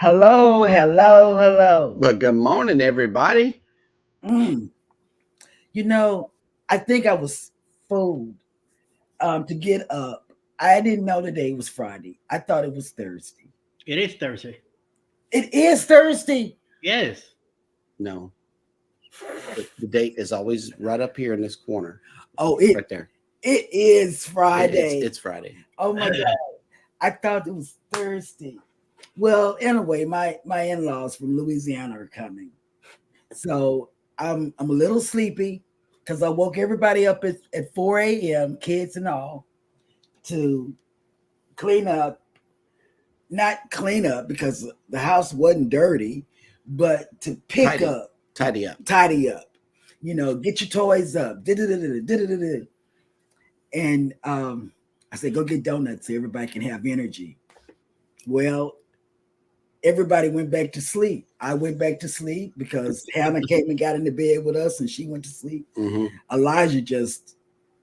Hello, hello, hello. Well, good morning, everybody. Mm. You know, I think I was fooled to get up. I didn't know today was Friday. I thought it was Thursday. It is Thursday. It is Thursday. Yes. No, the date is always right up here in this corner, Oh, it right there. it is It's Friday. it's Friday. Oh my God. I thought it was Thursday. Well, anyway, my in-laws from Louisiana are coming. So I'm a little sleepy because I woke everybody up at 4 a.m., kids and all, to clean up, not clean up because the house wasn't dirty, but to pick up, Tidy up. tidy up, get your toys up. And I said, go get donuts so everybody can have energy. Well, everybody went back to sleep. I went back to sleep because Hannah came and got into bed with us and she went to sleep. Mm-hmm. Elijah just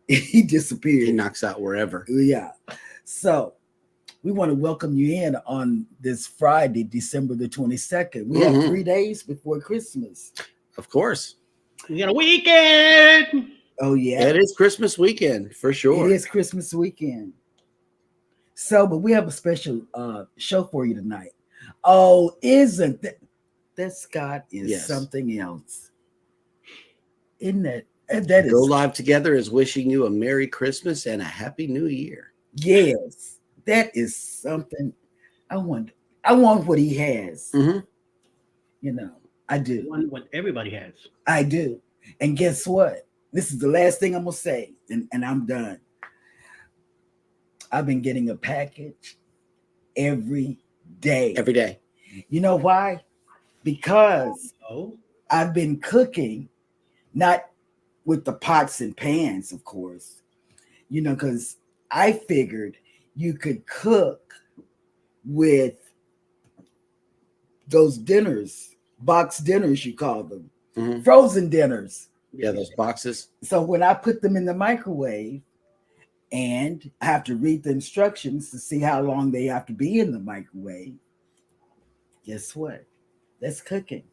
he He disappeared. knocks out wherever. Yeah. So we want to welcome you in on this Friday, December the 22nd. We have 3 days before Christmas. Of course. We got a weekend. Oh, yeah. It is Christmas weekend for sure. It is Christmas weekend. So, but we have a special show for you tonight. Oh, isn't that Scott is something else? Isn't that? That is Go Live Together is wishing you a Merry Christmas and a Happy New Year. Yes, that is something I want. I want what he has. Mm-hmm. I do. What everybody has. I do. And guess what? This is the last thing I'm gonna say, and I'm done. I've been getting a package every day. Every day. You know why? Because I've been cooking, not with the pots and pans, of course, because I figured you could cook with those dinners, box dinners, you call them, frozen dinners. Yeah, those boxes. So when I put them in the microwave, and I have to read the instructions to see how long they have to be in the microwave, guess what? That's cooking.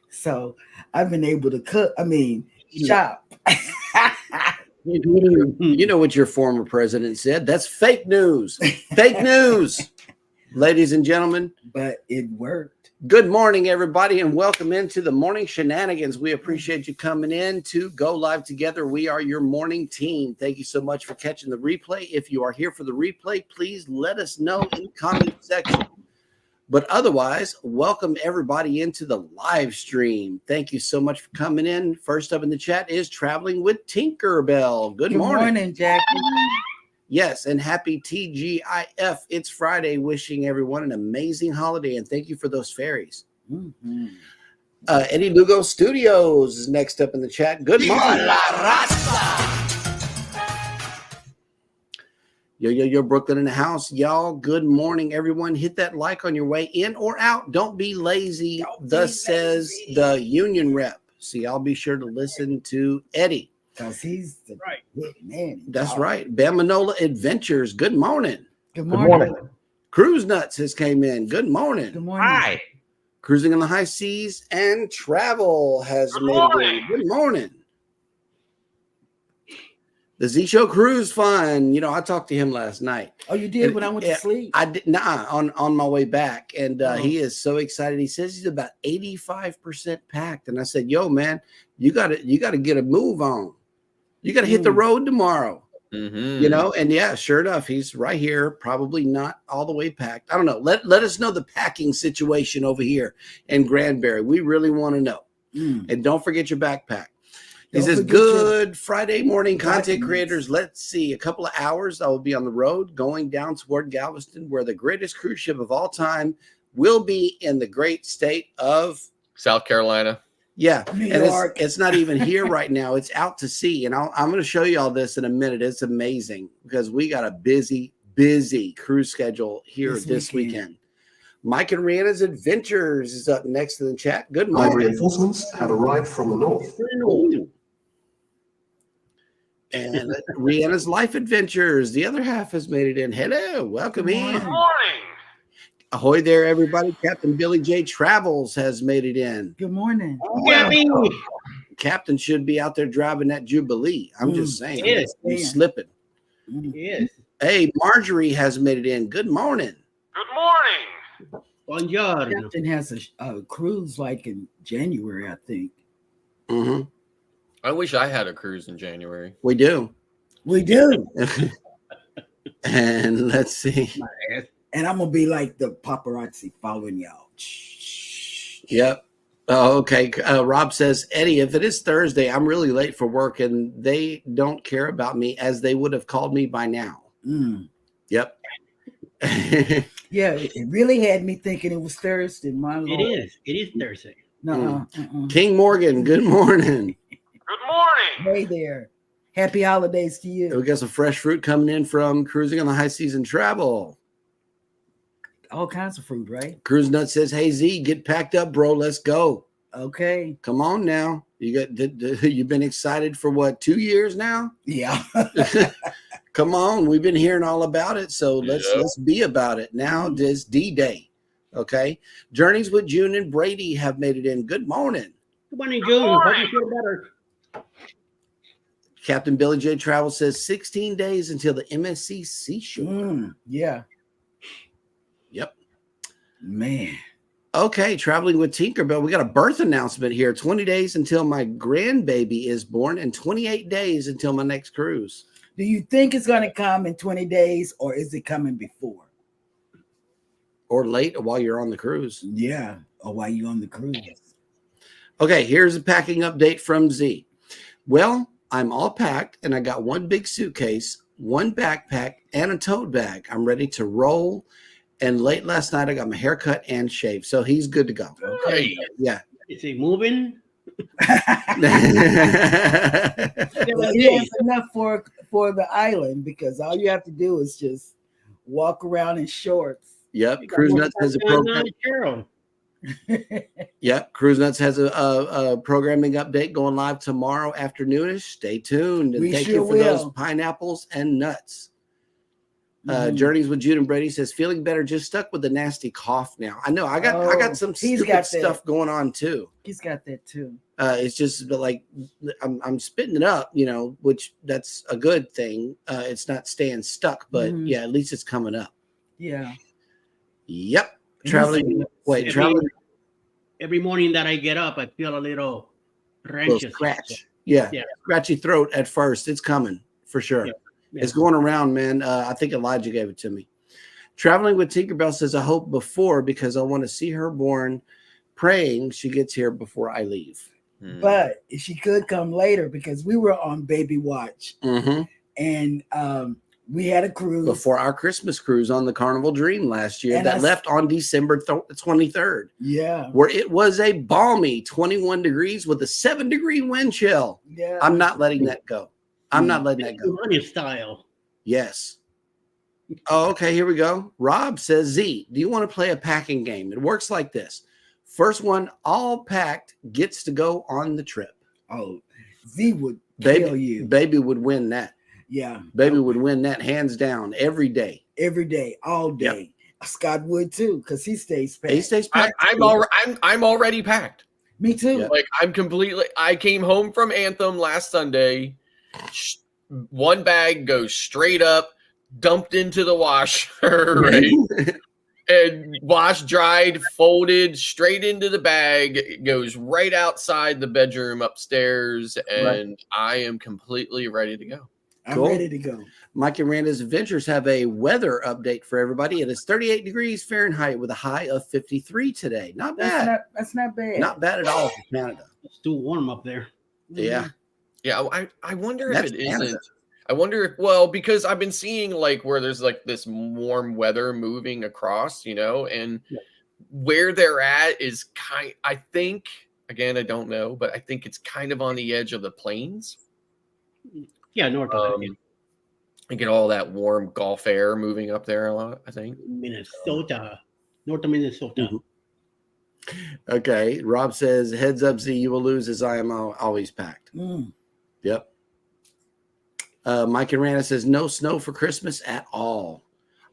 So I've been able to cook. Shop. You know what your former president said? That's fake news. Fake news, ladies and gentlemen. But it worked. Good morning, everybody, and welcome into the morning shenanigans. We appreciate you coming in to Go Live Together. We are your morning team. Thank you so much for catching the replay. If you are here for the replay, please let us know in the comment section. But otherwise, welcome everybody into the live stream. Thank you so much for coming in. First up in the chat is Traveling with Tinkerbell. Good morning. Good morning, Jackie. Yes, and happy TGIF. It's Friday. Wishing everyone an amazing holiday, and thank you for those fairies. Eddie Lugo Studios is next up in the chat. Good morning. Yo, Brooklyn in the house. Y'all, good morning, everyone. Hit that like on your way in or out. Don't be lazy. Thus says the union rep. So y'all be sure to listen to Eddie. Because he's the right man. That's right. Bamanola Adventures. Good morning. Good morning. Cruise Nuts has came in. Good morning. Good morning. Hi. Cruising on the High Seas and Travel has made it in. Good morning. The Z Show Cruise Fun. I talked to him last night. Oh, you did when I went to sleep? I did on my way back. And he is so excited. He says he's about 85% packed. And I said, yo, man, you gotta get a move on. You got to hit the road tomorrow, and yeah, sure enough, he's right here. Probably not all the way packed. I don't know. Let us know the packing situation over here in Granbury. We really want to know. And don't forget your backpack. He says, good Friday morning, content creators. Let's see, a couple of hours I will be on the road going down toward Galveston, where the greatest cruise ship of all time will be in the great state of South Carolina. Yeah, New and York. it's not even here right now. It's out to sea, and I'm going to show you all this in a minute. It's amazing because we got a busy cruise schedule here this weekend. Mike and Rihanna's Adventures is up next in the chat. Good morning. Reinforcements have arrived from the north. And Rihanna's Life Adventures, the other half has made it in. Hello, welcome in. Good morning. Ahoy there, everybody. Captain Billy J. Travels has made it in. Good morning. Gabby. Captain should be out there driving that Jubilee. I'm just saying. Yes. He's slipping. Yes. Hey, Marjorie has made it in. Good morning. Good morning. Buongiorno. Captain has a cruise like in January, I think. Mm-hmm. I wish I had a cruise in January. We do. We do. And let's see. And I'm gonna be like the paparazzi following y'all. Yep. Oh, okay. Rob says, Eddie, if it is Thursday, I'm really late for work and they don't care about me as they would have called me by now. Yep. Yeah, it really had me thinking it was Thursday. My Lord. It is. It is Thursday. No. King Morgan, good morning. Good morning. Hey there. Happy holidays to you. We got some fresh fruit coming in from Cruising on the High Season Travel. All kinds of fruit, right? Cruise Nut says, hey, Z, get packed up, bro. Let's go. Okay. Come on now. You've been excited for what, 2 years now? Yeah. Come on. We've been hearing all about it. So let's be about it. Now this D-Day. Okay. Journeys with June and Brady have made it in. Good morning. Good morning, June. Hope you feel better. Captain Billy J. Travel says 16 days until the MSC Seashore. Yeah. Yep. Man. Okay, traveling with Tinkerbell. We got a birth announcement here. 20 days until my grandbaby is born and 28 days until my next cruise. Do you think it's going to come in 20 days or is it coming before? Or late or while you're on the cruise. Yeah. Or while you're on the cruise. Okay, here's a packing update from Z. Well, I'm all packed and I got one big suitcase, one backpack, and a tote bag. I'm ready to roll. And late last night, I got my hair cut and shaved. So he's good to go. Hey. Yeah. Is he moving? Well, he has enough for the island because all you have to do is just walk around in shorts. Yep. Cruise Nuts has a program. Yep. Cruise Nuts has a programming update going live tomorrow afternoonish. Stay tuned. And thank you for those pineapples and nuts. Journeys with Jude and Brady says, feeling better, just stuck with the nasty cough now. I know I got some stupid stuff going on too. He's got that too. It's just like I'm spitting it up, which that's a good thing. It's not staying stuck, but yeah, at least it's coming up. Yeah. Yep. Traveling. Every morning that I get up, I feel a little scratch. Yeah. Scratchy throat at first. It's coming for sure. Yeah. It's going around, man. I think Elijah gave it to me. Traveling with Tinkerbell says, I hope before because I want to see her born, praying she gets here before I leave. But she could come later because we were on baby watch. And we had a cruise. Before our Christmas cruise on the Carnival Dream last year that left on December 23rd. Yeah. Where it was a balmy 21 degrees with a 7-degree wind chill. Yeah. I'm not letting that go. I'm not letting that go. Money style. Yes. Oh, okay. Here we go. Rob says, Z, do you want to play a packing game? It works like this. First one, all packed, gets to go on the trip. Oh, Z would kill you. Baby would win that. Yeah. Baby would win that hands down every day. Every day, all day. Yep. Scott would too, because he stays packed. He stays packed. I'm already packed. Me too. Yep. Like I came home from Anthem last Sunday. One bag goes straight up, dumped into the washer, right? And washed, dried, folded straight into the bag. It goes right outside the bedroom upstairs, and I am completely ready to go. I'm ready to go. Mike and Randa's Adventures have a weather update for everybody. It is 38 degrees Fahrenheit with a high of 53 today. Not bad. That's not bad. Not bad at all for Canada. It's too warm up there. Yeah. Yeah, I wonder if it isn't. I wonder if, because I've been seeing like where there's like this warm weather moving across, and where they're at is I think, again, I don't know, but I think it's kind of on the edge of the plains. Yeah, north of it. I get all that warm Gulf air moving up there a lot, I think. Minnesota. North of Minnesota. Okay. Rob says, heads up, Z, you will lose as I am always packed. Yep. Mike and Rana says, no snow for Christmas at all.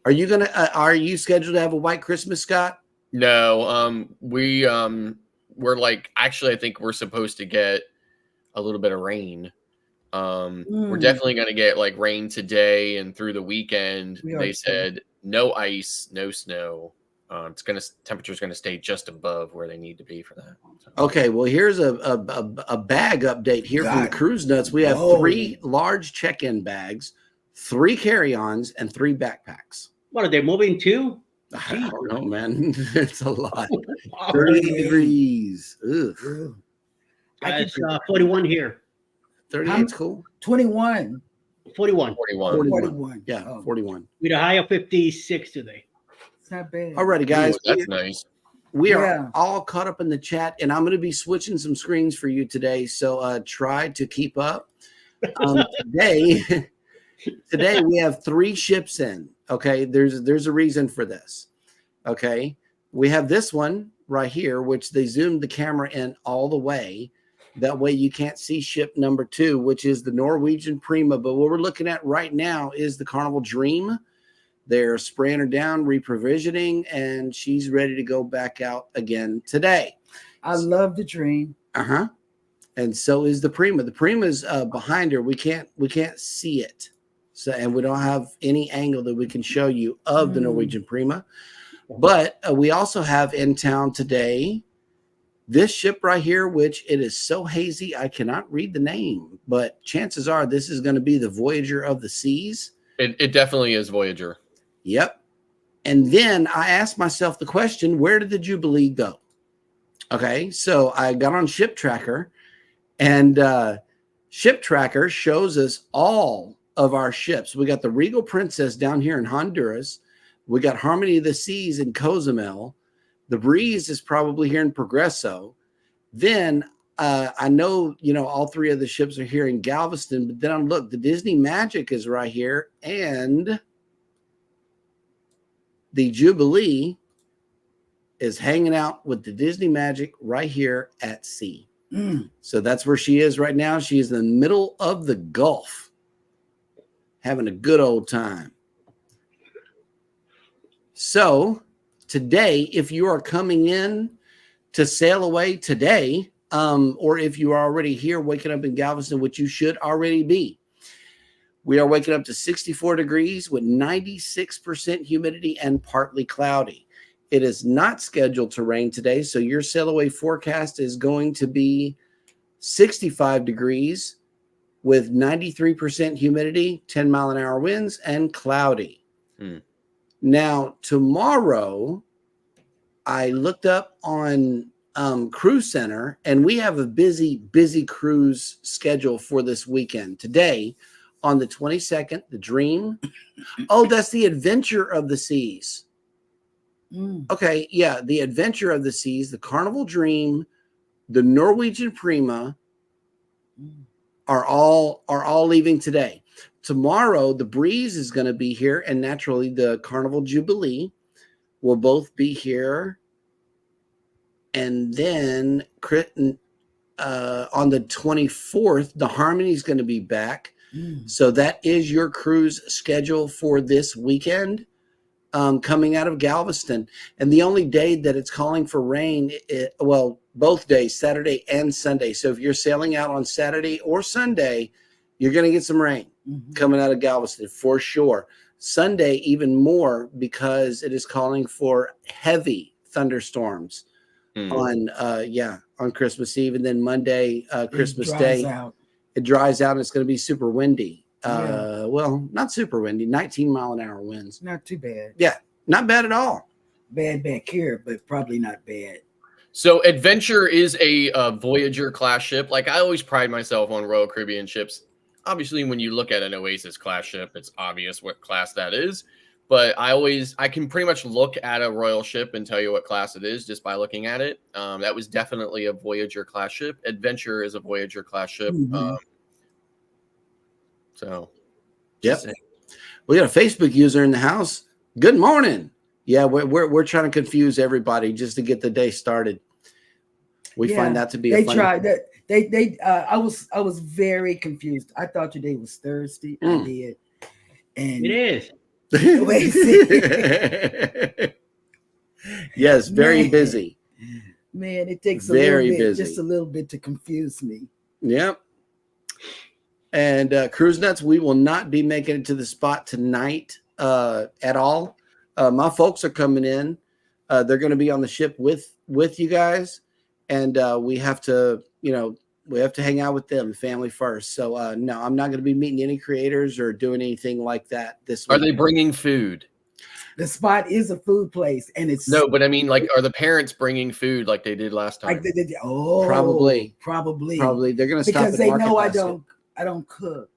Are you scheduled to have a white Christmas, Scott? No, we're like, actually, I think we're supposed to get a little bit of rain. We're definitely going to get like rain today and through the weekend. They said no ice, no snow. Temperature's going to stay just above where they need to be for that. So. Okay, well, here's a bag update here from the Cruise Nuts. We have 3 large check-in bags, 3 carry-ons, and 3 backpacks. What are they moving to? I don't know, man. It's a lot. 38 degrees. Ugh. It's 41 here. 38 is cool. 21. 41. 41. Yeah, 41. With a high of 56 today. It's not bad. Alrighty, guys. Ooh, that's nice. We are all caught up in the chat, and I'm going to be switching some screens for you today. So try to keep up. Today we have 3 ships in. Okay, there's a reason for this. Okay, we have this one right here, which they zoomed the camera in all the way. That way you can't see ship number 2, which is the Norwegian Prima. But what we're looking at right now is the Carnival Dream. They're spraying her down, reprovisioning, and she's ready to go back out again today. I love the Dream. And so is the Prima. The Prima's behind her. We can't see it. So, and we don't have any angle that we can show you of the Norwegian Prima. But we also have in town today this ship right here, which it is so hazy I cannot read the name. But chances are this is going to be the Voyager of the Seas. It definitely is Voyager. Yep. And then I asked myself the question, where did the Jubilee go? Okay, so I got on Ship Tracker, and Ship Tracker shows us all of our ships. We got the Regal Princess down here in Honduras. We got Harmony of the Seas in Cozumel. The Breeze is probably here in Progreso. Then I know, all 3 of the ships are here in Galveston, but then look, the Disney Magic is right here, and the Jubilee is hanging out with the Disney Magic right here at sea. So that's where she is right now. She is in the middle of the Gulf, having a good old time. So today, if you are coming in to sail away today, or if you are already here waking up in Galveston, which you should already be, we are waking up to 64 degrees with 96% humidity and partly cloudy. It is not scheduled to rain today, so your sail away forecast is going to be 65 degrees with 93% humidity, 10-mile-an-hour winds, and cloudy. Now, tomorrow, I looked up on Cruise Center, and we have a busy cruise schedule for this weekend. Today, on the 22nd, the Dream. Oh, that's the Adventure of the Seas. Okay, yeah, the Adventure of the Seas, the Carnival Dream, the Norwegian Prima are all leaving today. Tomorrow, the Breeze is going to be here, and naturally, the Carnival Jubilee will both be here. And then on the 24th, the Harmony is going to be back. So that is your cruise schedule for this weekend, coming out of Galveston. And the only day that it's calling for rain, both days, Saturday and Sunday. So if you're sailing out on Saturday or Sunday, you're going to get some rain coming out of Galveston for sure. Sunday, even more, because it is calling for heavy thunderstorms on Christmas Eve. And then Monday, Christmas Day. It dries out and it's going to be super windy. Well, not super windy, 19-mile-an-hour winds. Not too bad. Yeah, not bad at all. Bad back here, but probably not bad. So Adventure is a Voyager class ship. Like, I always pride myself on Royal Caribbean ships. Obviously, when you look at an Oasis class ship, it's obvious what class that is. But I can pretty much look at a Royal ship and tell you what class it is just by looking at it. That was definitely a Voyager class ship. Adventure is a Voyager class ship. Yep. We got a Facebook user in the house. Good morning. Yeah, we're trying to confuse everybody just to get the day started. We find that to be a funny thing. I was very confused. I thought today was Thursday. I did. And it is. Wait, see? Yes, very Man. busy. Man, it takes Very a little bit, busy. just a little bit to confuse me. Yep. And Cruise Nuts, we will not be making it to the spot tonight at all. My folks are coming in. They're going to be on the ship with you guys, and we have to, we have to hang out with them, family first. So no, I'm not going to be meeting any creators or doing anything like that this week. Are they bringing food? The spot is a food place, and it's No, but I mean, like, are the parents bringing food like they did last time? like they did. Oh, Probably. They're going to stop because at they Market know I Basket. don't cook.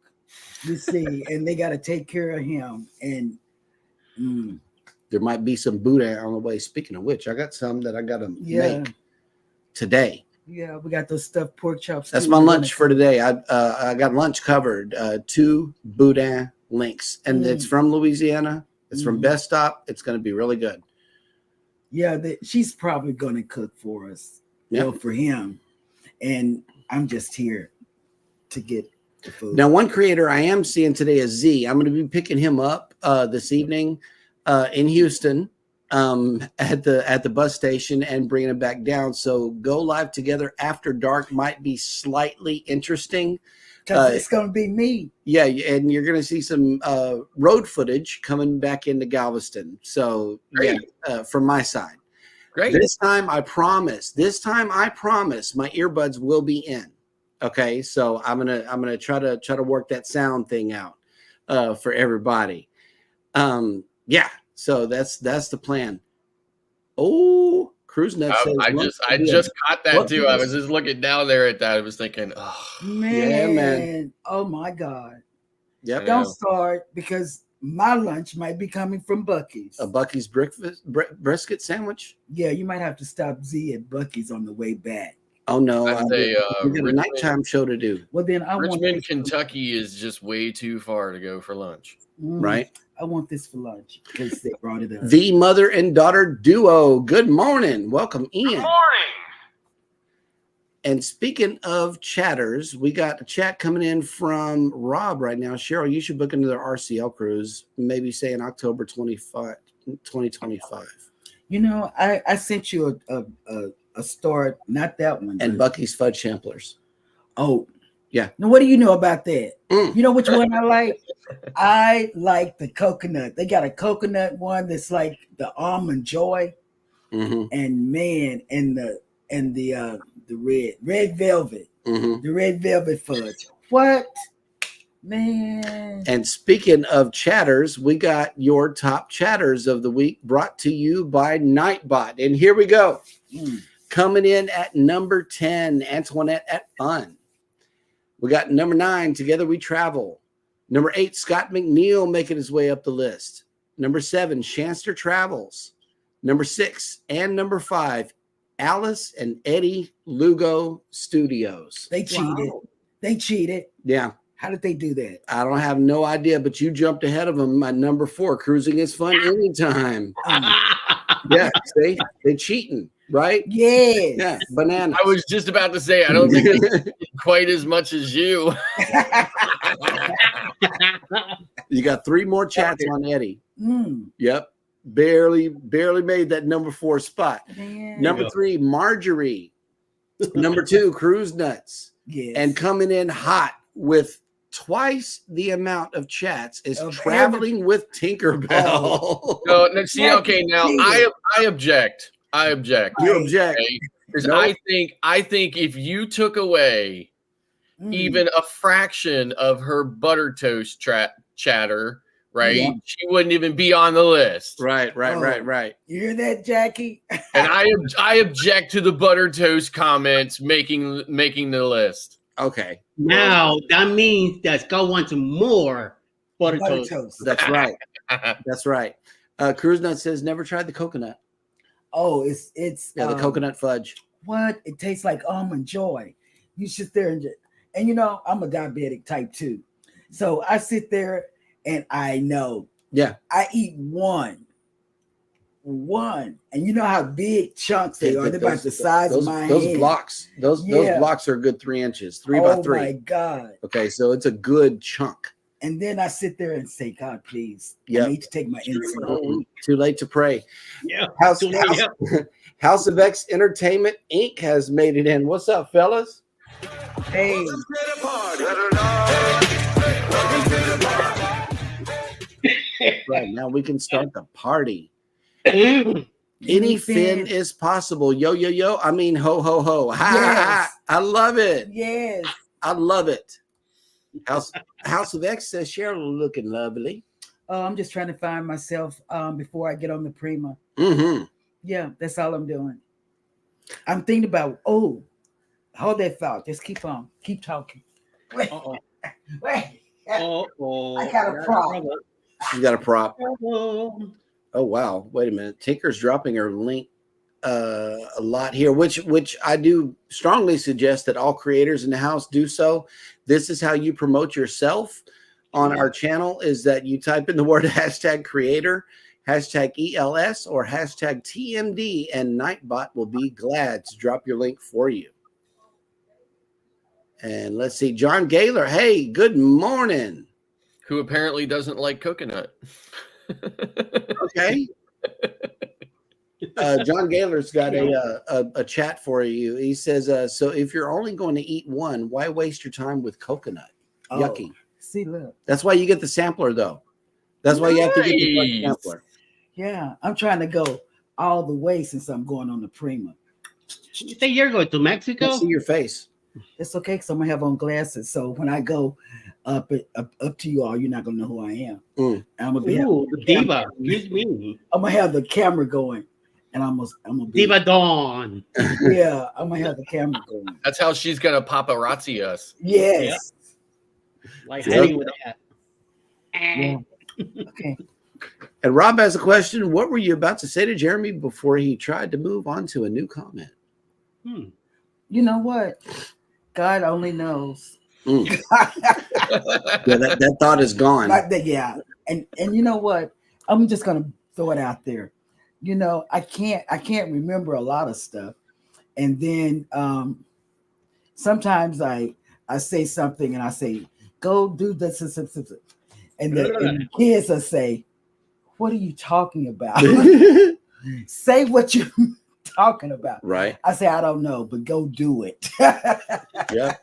You see, and they got to take care of him. And There might be some boudin on the way. Speaking of which, I got some that I got to make today. Yeah, we got those stuffed pork chops. That's too. my lunch for today. I got lunch covered. 2 boudin links, and it's from Louisiana. It's from Best Stop. It's going to be really good. Yeah, she's probably going to cook for us. For him, and I'm just here to get the food. Now, one creator I am seeing today is Z. I'm going to be picking him up this evening in Houston at the bus station and bringing him back down. So go live together after dark might be slightly interesting. Because it's going to be me. Yeah, and you're going to see some road footage coming back into Galveston. So from my side. Great. This time I promise my earbuds will be in. Okay, so I'm gonna try to work that sound thing out for everybody. So that's the plan. Oh, Cruise Nuts says I just caught that too. I was just looking down there at that. I was thinking, oh man, yeah, man. Oh my God. Yep. Don't start, because my lunch might be coming from Buc-ee's. A Buc-ee's brisket sandwich. Yeah, you might have to stop Z at Buc-ee's on the way back. Oh no, we got a nighttime show to do. Well, then Richmond, Kentucky is just way too far to go for lunch. Right. I want this for lunch because they brought it up. The mother and daughter duo. Good morning. Welcome in. Good morning. And speaking of chatters, we got a chat coming in from Rob right now. Cheryl, you should book into their RCL cruise, maybe say in October 2025. I sent you a store, not that one. And Buc-ee's Fudge Samplers. Oh, yeah. Now, what do you know about that? You know which one I like? I like the coconut. They got a coconut one that's like the almond joy, and man, and the red velvet, the red velvet fudge. What, man? And speaking of chatters, we got your top chatters of the week brought to you by Nightbot, and here we go. Coming in at number 10, Antoinette at Fun. We got number 9, Together We Travel. Number 8, Scott McNeil making his way up the list. Number 7, Shanster Travels. Number 6 and number 5, Alice and Eddie Lugo Studios. They cheated. Wow. They cheated. Yeah. How did they do that? I don't have no idea, but you jumped ahead of them. My number 4, Cruising is Fun Anytime. Yeah, see? They're cheating. Right? Yes. Yeah. Banana. I was just about to say, I don't think they did quite as much as you. You got 3 more chats on Eddie. Yep. Barely made that number 4 spot. Man. Number 3, Marjorie. Number 2, Cruise Nuts. Yes. And coming in hot with twice the amount of chats is Traveling with Tinkerbell. Oh. No, see, okay, now I object. You object. Because I think if you took away even a fraction of her butter toast chatter, right, she wouldn't even be on the list. Right. You hear that, Jackie? And I object to the butter toast comments making the list. Okay. Now that means that Scott wants more butter toast. That's right. That's right. Cruise Nut says never tried the coconut. Oh, it's the coconut fudge. What? It tastes like almond joy. You sit there and I'm a diabetic type 2. So I sit there and I know. Yeah. I eat one. And you know how big chunks they are. They're about the size of my those hand. Blocks. Those blocks are a good 3 inches. 3 by 3. Oh my God. Okay, so it's a good chunk. And then I sit there and say, God, please, Yep. I need to take my insulin. Too late to pray. Yeah. House, Too late, House, yeah. House of X Entertainment Inc. has made it in. What's up, fellas? Hey, Right now we can start the party. Mm. Anything is possible. Yo, yo, yo. I mean, ho, ho, ho. Ha, ha, ha. Yes. I love it. Yes. I love it. House of X says Cheryl looking lovely. Oh, I'm just trying to find myself before I get on the Prima. Mm-hmm. Yeah, that's all I'm doing. I'm thinking about, hold that thought. Just keep on. Keep talking. Wait. Uh-oh. Wait. Uh-oh. I got a prop. You got a prop. Uh-oh. Oh wow! Wait a minute. Tinker's dropping her link a lot here, which I do strongly suggest that all creators in the house do so. This is how you promote yourself on our channel: is that you type in the word #creator, #ELS, or #TMD, and Nightbot will be glad to drop your link for you. And let's see, John Gaylor. Hey, good morning. Who apparently doesn't like coconut. Okay. John Gaylor's got a chat for you. He says, so if you're only going to eat one, why waste your time with coconut? Yucky. See, look. That's why you get the sampler, though. That's why you have to get the Nice. sampler. Yeah, I'm trying to go all the way since I'm going on the Prima. You say you're going to Mexico? Let's see your face. It's okay because I'm gonna have on glasses, so when I go up to you all, you're not gonna know who I am. I'm gonna be. Ooh, the diva. Excuse me. I'm gonna have the camera going, and I'm gonna be. Diva Dawn. Yeah, I'm gonna have the camera going. That's how she's gonna paparazzi us. Yes. Like Yep. heading with that. Yeah. Okay. And Rob has a question. What were you about to say to Jeremy before he tried to move on to a new comment? You know what? God only knows. Yeah, that thought is gone. Yeah, and you know what? I'm just gonna throw it out there. You know, I can't remember a lot of stuff, and then sometimes I say something and I say, "Go do this," and the kids will say, "What are you talking about?" Say what you're talking about. Right. I say, "I don't know, but go do it." Yeah.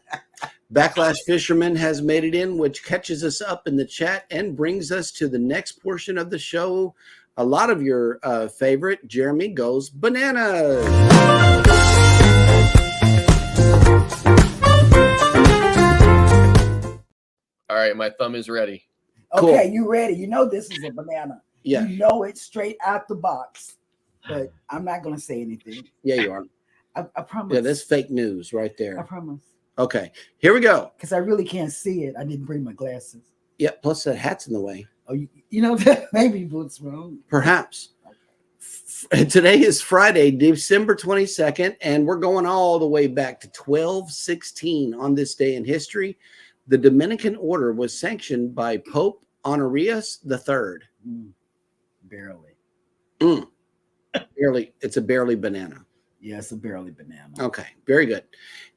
Backlash Fisherman has made it in, which catches us up in the chat and brings us to the next portion of the show. A lot of your favorite, Jeremy Goes Bananas. All right, my thumb is ready. Okay, Cool. you ready? You know this is a banana. Yeah. You know it straight out the box. But I'm not gonna say anything. Yeah, you are. I promise. Yeah, that's fake news right I there. promise. Okay, here we go. Because I really can't see it. I didn't bring my glasses. Yeah, plus that hat's in the way. Oh, you know maybe what's wrong. Perhaps. Today is Friday, December 22nd, and we're going all the way back to 1216 on this day in history. The Dominican order was sanctioned by Pope Honorius III. Barely. Barely, it's a barely banana. Yeah, it's a barely banana. Okay, very good.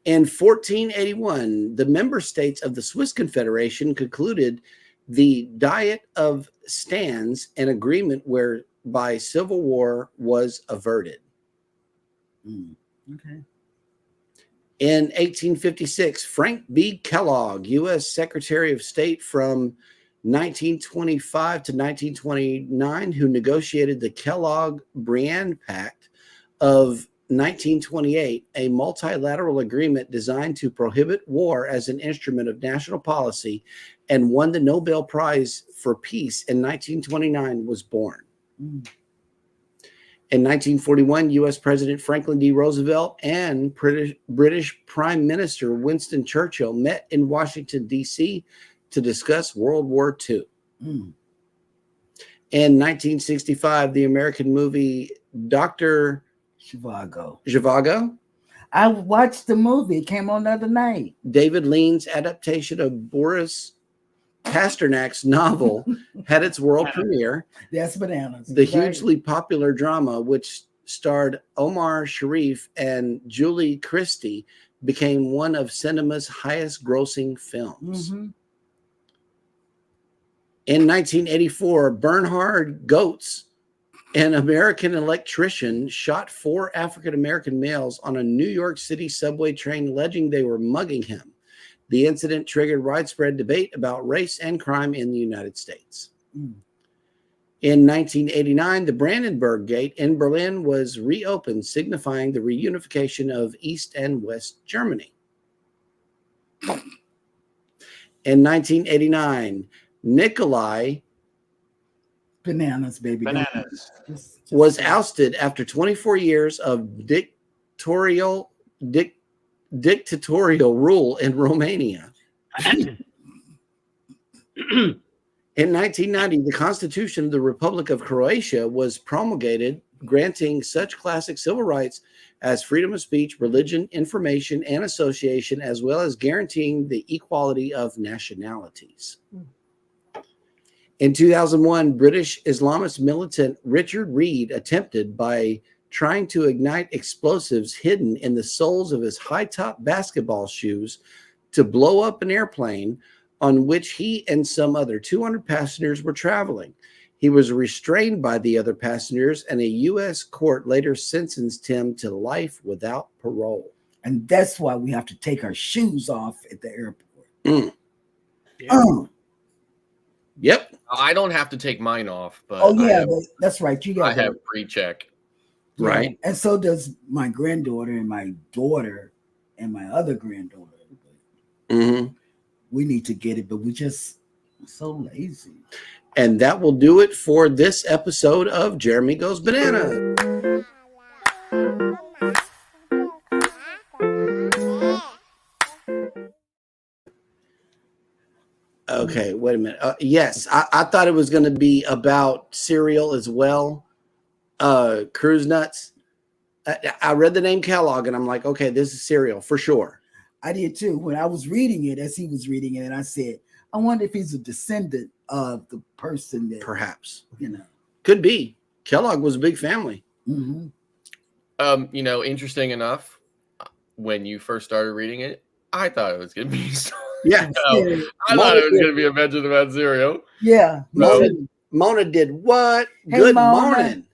In 1481, the member states of the Swiss Confederation concluded the Diet of Stands, an agreement whereby civil war was averted. Okay. In 1856, Frank B. Kellogg, U.S. Secretary of State from 1925 to 1929, who negotiated the Kellogg-Briand Pact of 1928, a multilateral agreement designed to prohibit war as an instrument of national policy, and won the Nobel Prize for Peace in 1929, was born. In 1941, U.S. President Franklin D. Roosevelt and British Prime Minister Winston Churchill met in Washington, D.C. to discuss World War II. In 1965, the American movie Dr. Zhivago. I watched the movie. It came on the other night. David Lean's adaptation of Boris Pasternak's novel had its world premiere. That's bananas. The hugely popular drama, which starred Omar Sharif and Julie Christie, became one of cinema's highest grossing films. In 1984, Bernhard Goetz, an American electrician, shot 4 African-American males on a New York City subway train, alleging they were mugging him. The incident triggered widespread debate about race and crime in the United States. In 1989, the Brandenburg Gate in Berlin was reopened, signifying the reunification of East and West Germany. In 1989, Nikolai Bananas, baby. don't- Bananas. just was say it. ousted after 24 years of dictatorial rule in Romania. In 1990, the Constitution of the Republic of Croatia was promulgated, granting such classic civil rights as freedom of speech, religion, information, and association, as well as guaranteeing the equality of nationalities. In 2001, British Islamist militant Richard Reed attempted, by trying to ignite explosives hidden in the soles of his high-top basketball shoes, to blow up an airplane on which he and some other 200 passengers were traveling. He was restrained by the other passengers, and a U.S. court later sentenced him to life without parole. And that's why we have to take our shoes off at the airport. Yeah. Yep. I don't have to take mine off, but Oh yeah, I that's right. You got have pre-check. Right. And so does my granddaughter and my daughter and my other granddaughter. Mm-hmm. We need to get it, but we just so lazy. And that will do it for this episode of Jeremy Goes Banana. Okay, wait a minute. Yes, I thought it was going to be about cereal as well. Cruise Nuts. I read the name Kellogg and I'm like, okay, this is cereal for sure. I did too. When I was reading it, as he was reading it, and I said, I wonder if he's a descendant of the person that, Perhaps. Could be. Kellogg was a big family. Mm-hmm. Interesting enough, when you first started reading it, I thought it was going to be. Yeah. I thought it was going to be a mention about cereal. Yeah. Mona did what? Hey, Good Mona. morning.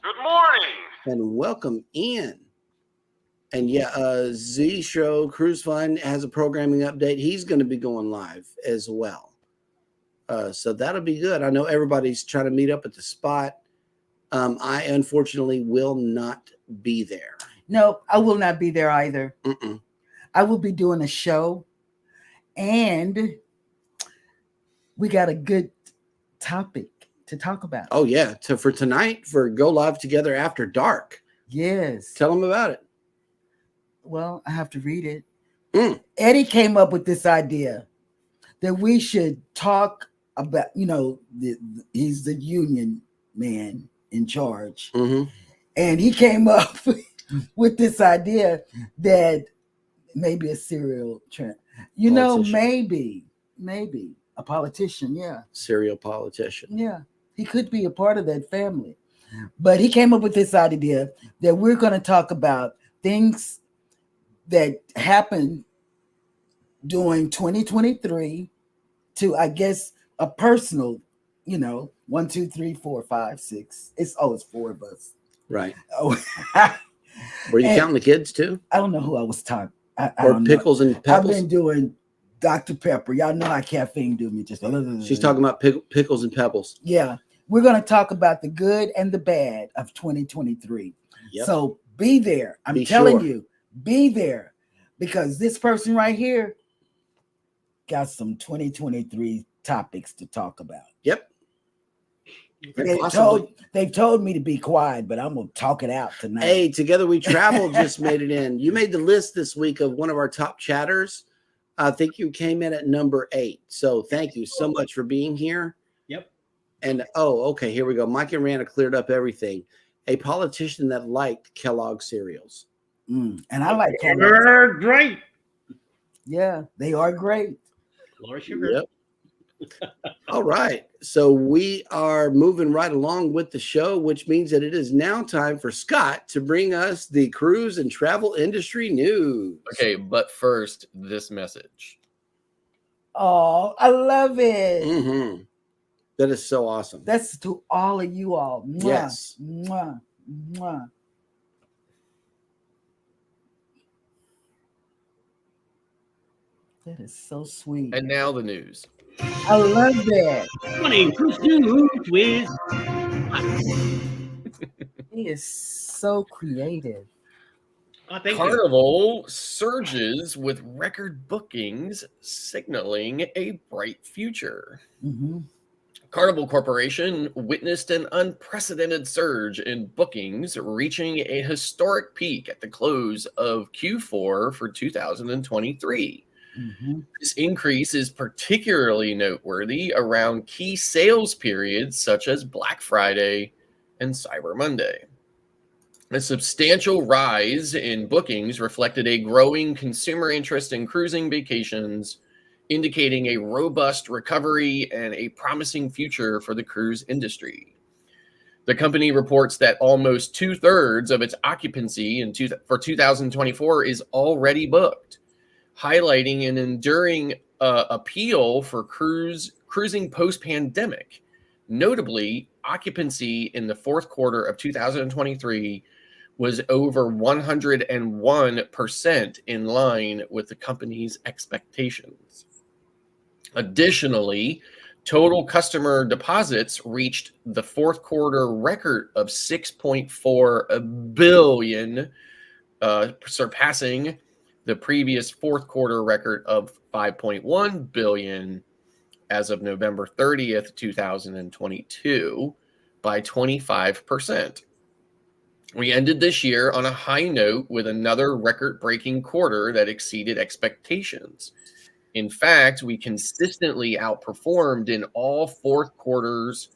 Good morning. And welcome in. And yeah, Z Show Cruise Fun has a programming update. He's going to be going live as well. So that'll be good. I know everybody's trying to meet up at the spot. I unfortunately will not be there. No, I will not be there either. Mm-mm. I will be doing a show, and we got a good topic to talk about. Oh yeah, for tonight, for Go Live Together After Dark. Yes. Tell them about it. Well, I have to read it. Eddie came up with this idea that we should talk about, he's the union man in charge. Mm-hmm. And he came up with this idea that maybe a serial trend, maybe a politician. Yeah. Serial politician. Yeah. He could be a part of that family. But he came up with this idea that we're going to talk about things that happened during 2023 to, I guess, a personal, 1, 2, 3, 4, 5, 6. It's 4 of us. Right. Oh, Were you counting the kids too? I don't know who I was talking. I Or don't know. Pickles and I've Pebbles? been doing Dr. Pepper. Y'all know how caffeine do me. Just She's talking about Pickles and Pebbles. Yeah. We're going to talk about the good and the bad of 2023. Yep. So be there. I'm Be telling sure. you, be there, because this person right here got some 2023 topics to talk about. Yep. They've told me to be quiet, but I'm going to talk it out tonight. Hey, Together We Travel just made it in. You made the list this week of one of our top chatters. I think you came in at number 8. So thank you so much for being here. Yep. And okay, here we go. Mike and Rana cleared up everything. A politician that liked Kellogg cereals. And I like Kellogg. They're great. Yeah, they are great. Lower sugar. Yep. All right. So we are moving right along with the show, which means that it is now time for Scott to bring us the cruise and travel industry news. Okay, but first, this message. Oh, I love it. Mm-hmm. That is so awesome. That's to all of you all. Mwah, Yes. Mwah, mwah. That is so sweet. And now the news. I love that. Morning Cruise News with He is so creative. thank you. Carnival surges with record bookings, signaling a bright future. Mm-hmm. Carnival Corporation witnessed an unprecedented surge in bookings, reaching a historic peak at the close of Q4 for 2023. Mm-hmm. This increase is particularly noteworthy around key sales periods such as Black Friday and Cyber Monday. A substantial rise in bookings reflected a growing consumer interest in cruising vacations, indicating a robust recovery and a promising future for the cruise industry. The company reports that almost 2/3 of its occupancy for 2024 is already booked, highlighting an enduring appeal for cruising post-pandemic. Notably, occupancy in the fourth quarter of 2023 was over 101% in line with the company's expectations. Additionally, total customer deposits reached the fourth quarter record of $6.4 billion, surpassing the previous fourth quarter record of $5.1 billion as of November 30th, 2022, by 25%. We ended this year on a high note with another record-breaking quarter that exceeded expectations. In fact, we consistently outperformed in all fourth quarters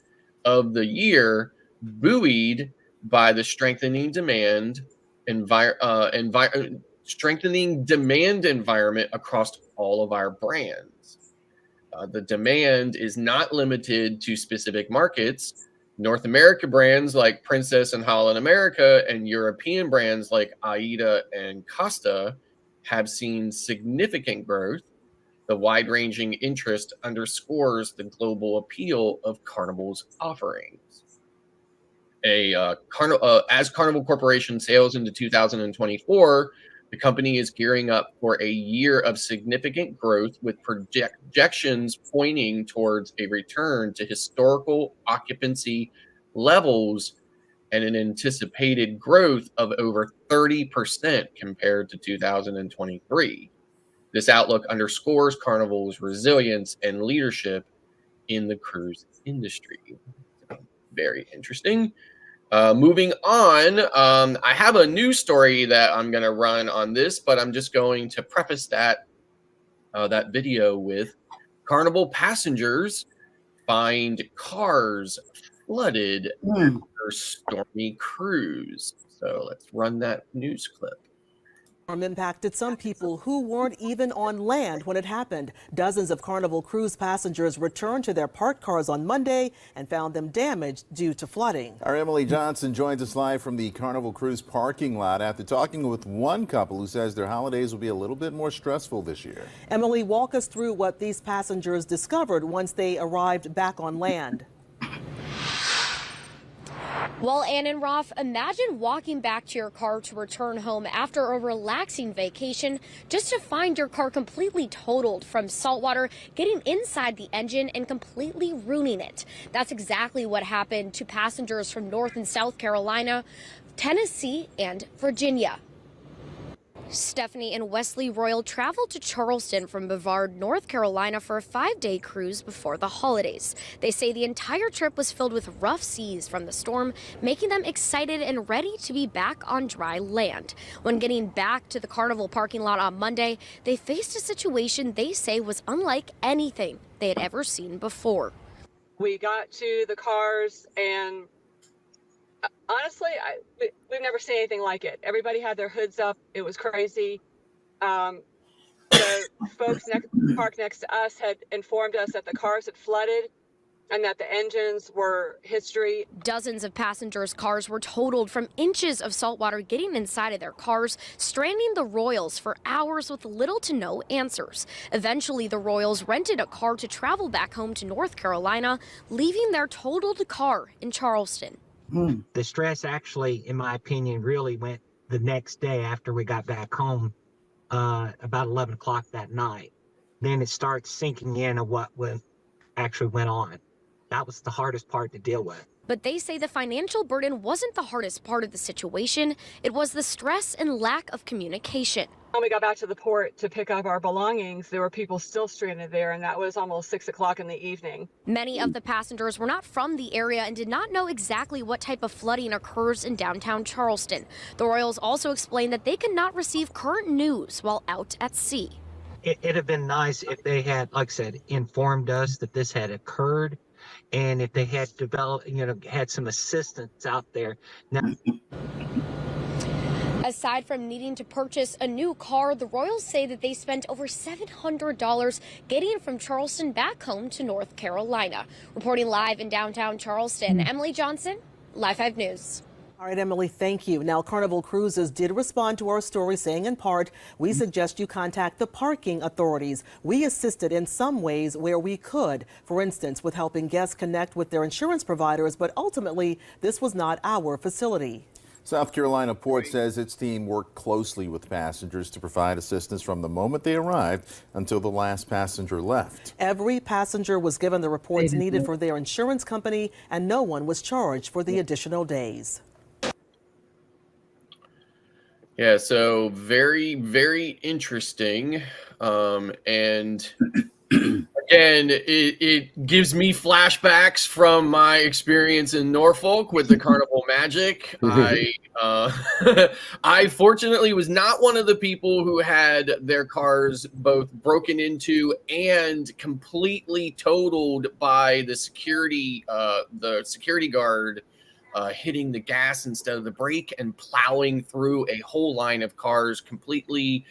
of the year, buoyed by the strengthening demand environment across all of our brands. The demand is not limited to specific markets. North America brands like Princess and Holland America and European brands like AIDA and Costa have seen significant growth. The wide-ranging interest underscores the global appeal of Carnival's offerings. As Carnival Corporation sails into 2024, the company is gearing up for a year of significant growth with projections pointing towards a return to historical occupancy levels and an anticipated growth of over 30% compared to 2023. This outlook underscores Carnival's resilience and leadership in the cruise industry. Very interesting. Moving on, I have a news story that I'm going to run on this, but I'm just going to preface that video with Carnival passengers find cars flooded after stormy cruise. So let's run that news clip. Impacted some people who weren't even on land when it happened. Dozens of Carnival cruise passengers returned to their parked cars on Monday and found them damaged due to flooding. Our Emily Johnson joins us live from the Carnival Cruise parking lot after talking with one couple who says their holidays will be a little bit more stressful this year. Emily, walk us through what these passengers discovered once they arrived back on land. Well, Ann and Rolf, imagine walking back to your car to return home after a relaxing vacation just to find your car completely totaled from saltwater getting inside the engine and completely ruining it. That's exactly what happened to passengers from North and South Carolina, Tennessee, and Virginia. Stephanie and Wesley Royal traveled to Charleston from Brevard, North Carolina for a 5-day cruise before the holidays. They say the entire trip was filled with rough seas from the storm, making them excited and ready to be back on dry land. When getting back to the Carnival parking lot on Monday, they faced a situation they say was unlike anything they had ever seen before. We got to the cars and honestly, we've never seen anything like it. Everybody had their hoods up. It was crazy. The folks parked next to us had informed us that the cars had flooded. and that the engines were history. Dozens of passengers' cars were totaled from inches of saltwater getting inside of their cars, stranding the Royals for hours with little to no answers. Eventually, the Royals rented a car to travel back home to North Carolina, leaving their totaled car in Charleston. The stress actually, in my opinion, really went the next day after we got back home, about 11 o'clock that night. Then it starts sinking in of what actually went on. That was the hardest part to deal with. But they say the financial burden wasn't the hardest part of the situation. It was the stress and lack of communication. When we got back to the port to pick up our belongings, there were people still stranded there, and that was almost 6 o'clock in the evening. Many of the passengers were not from the area and did not know exactly what type of flooding occurs in downtown Charleston. The Royals also explained that they could not receive current news while out at sea. It'd have been nice if they had, like I said, informed us that this had occurred, and if they had developed, had some assistance out there. Now, aside from needing to purchase a new car, the Royals say that they spent over $700 getting from Charleston back home to North Carolina. Reporting live in downtown Charleston, Emily Johnson, Live 5 News. All right, Emily, thank you. Now, Carnival Cruises did respond to our story, saying in part, we suggest you contact the parking authorities. We assisted in some ways where we could, for instance, with helping guests connect with their insurance providers, but ultimately, this was not our facility. South Carolina Port says its team worked closely with passengers to provide assistance from the moment they arrived until the last passenger left. Every passenger was given the reports needed for their insurance company, and no one was charged for the additional days. Yeah, so very, very interesting. And again, it gives me flashbacks from my experience in Norfolk with the Carnival Magic. I fortunately was not one of the people who had their cars both broken into and completely totaled by the security guard hitting the gas instead of the brake and plowing through a whole line of cars, completely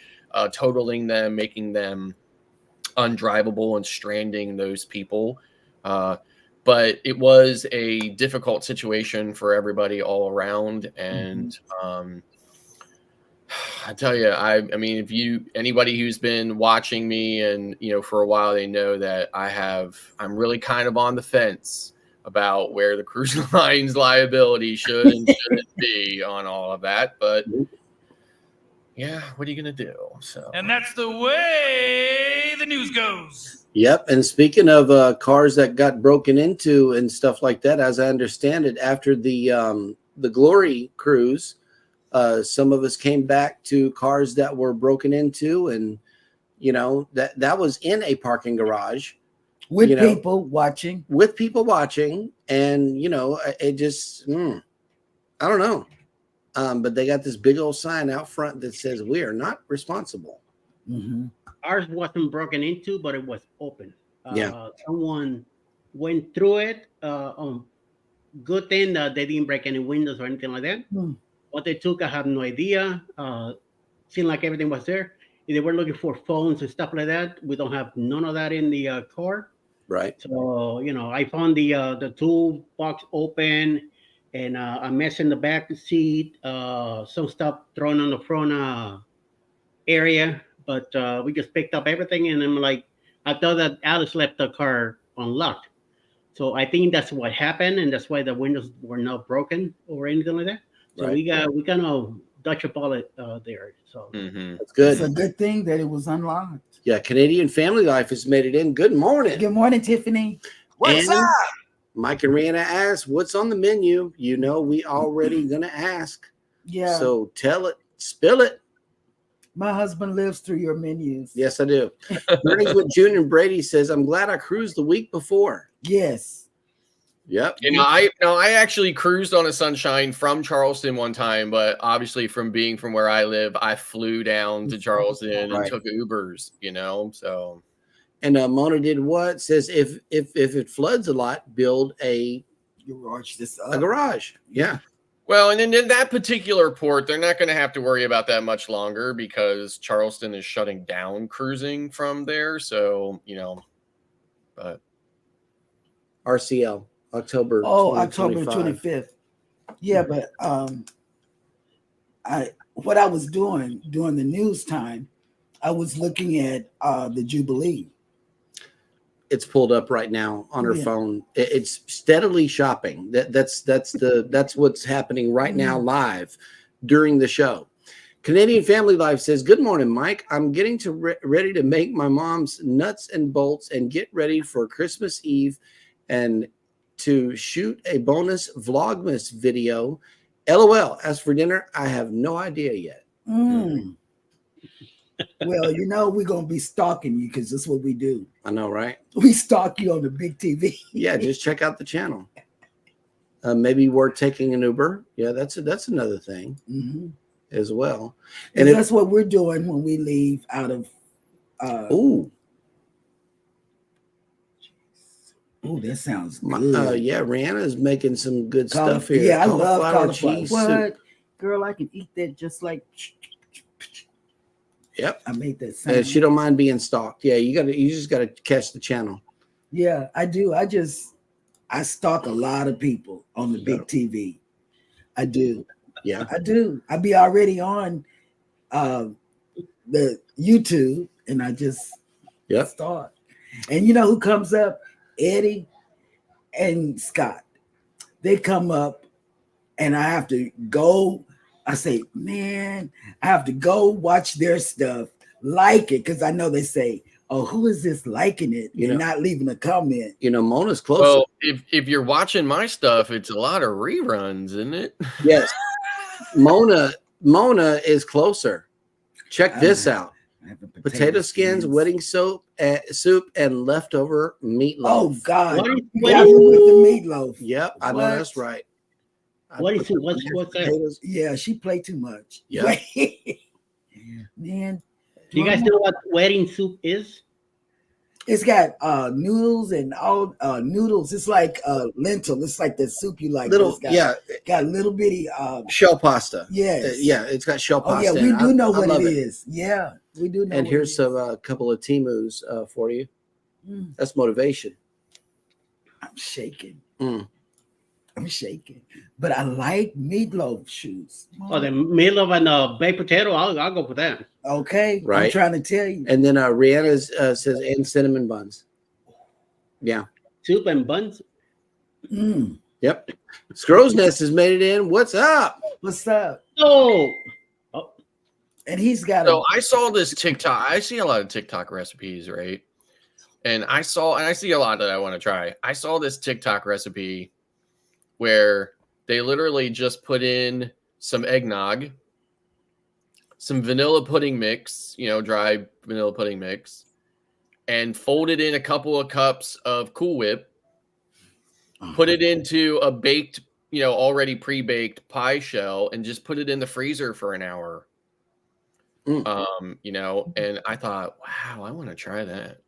totaling them, making them undrivable and stranding those people. But it was a difficult situation for everybody all around. And I tell you, I mean, anybody who's been watching me and, for a while, they know that I'm really kind of on the fence about where the cruise line's liability should and shouldn't be on all of that. But yeah, what are you going to do? So, and that's the way the news goes. Yep. And speaking of cars that got broken into and stuff like that, as I understand it, after the Glory cruise, some of us came back to cars that were broken into, and that was in a parking garage. With people watching. And, it just, I don't know. But they got this big old sign out front that says, we are not responsible. Ours wasn't broken into, but it was open. Yeah. Someone went through it. Good thing that they didn't break any windows or anything like that. What they took, I have no idea. Seemed like everything was there. If they were looking for phones and stuff like that, we don't have none of that in the car. Right. So, I found the toolbox open and a mess in the back seat, some stuff thrown on the front area. But we just picked up everything, and I'm like, I thought that Alice left the car unlocked. So I think that's what happened, and that's why the windows were not broken or anything like that. So we kind of dodged a bullet there. So that's good. It's a good thing that it was unlocked. Yeah, Canadian Family Life has made it in. Good morning. Good morning, Tiffany. What's up? Mike and Rihanna asked, what's on the menu? We already going to ask. Yeah. So tell it, spill it. My husband lives through your menus. Yes, I do. Mornings with June and Brady says, I'm glad I cruised the week before. Yes. Yep. I actually cruised on a Sunshine from Charleston one time, but obviously from where I live, I flew down to Charleston and took Ubers, so. And Mona did what? Says if it floods a lot, build a garage. A garage. Yeah. Well, and in that particular port, they're not going to have to worry about that much longer because Charleston is shutting down cruising from there. So, but RCL, October. October 2025. 25th. Yeah, but what I was doing during the news time, I was looking at the Jubilee. It's pulled up right now on her Yeah. phone. It's steadily shopping. That's what's happening right now live during the show. Canadian Family Life says, "Good morning, Mike. I'm getting ready to make my mom's nuts and bolts and get ready for Christmas Eve and to shoot a bonus Vlogmas video. LOL. As for dinner, I have no idea yet." Well, we're going to be stalking you because that's what we do. I know, right? We stalk you on the big TV. Yeah, just check out the channel. Maybe we're taking an Uber. Yeah, that's another thing as well. And that's what we're doing when we leave out of. Ooh, that sounds good. yeah, Rihanna's making some good stuff here. Yeah, I love cauliflower. cheese What? soup. Girl, I can eat that just like. Yep, I made that sound. And she don't mind being stalked. Yeah, you just gotta catch the channel. Yeah, I do. I stalk a lot of people on the big TV. I do. Yeah, I do. I be already on the YouTube, and I just start. And you know who comes up? Eddie and Scott. They come up, and I have to go. I say, man, I have to go watch their stuff, like it, because I know they say, "Oh, who is this liking it?" and not leaving a comment. Mona's closer. Well, if you're watching my stuff, it's a lot of reruns, isn't it? Yes, Mona is closer. Check this out: potato skins, wedding soup, and leftover meatloaf. Oh God, What with the meatloaf. Yep, I know that's right. What's that? Yeah, she played too much. Yeah. Man. Do you guys know what wedding soup is? It's got noodles and all noodles. It's like lentil. It's like the soup you like. Little, got little bitty shell pasta. Yes. Yeah, it's got shell pasta. Oh, yeah, we do know what it is. Yeah, we do know. And here's a couple of Timus for you. That's motivation. I'm shaking. I'm shaking, but I like meatloaf shoes. Oh, the meatloaf and baked potato. I'll go for that. Okay, right. I'm trying to tell you. And then Rihanna's says and cinnamon buns. Yeah, soup and buns. Yep. Scrow's Nest has made it in. What's up? What's up? Oh. And he's got. So I saw this TikTok. I see a lot of TikTok recipes, right? And I see a lot that I want to try. I saw this TikTok recipe where they literally just put in some eggnog, some vanilla pudding mix, dry vanilla pudding mix, and folded in a couple of cups of Cool Whip, put it into a baked, already pre-baked pie shell, and just put it in the freezer for an hour. And I thought, wow, I want to try that.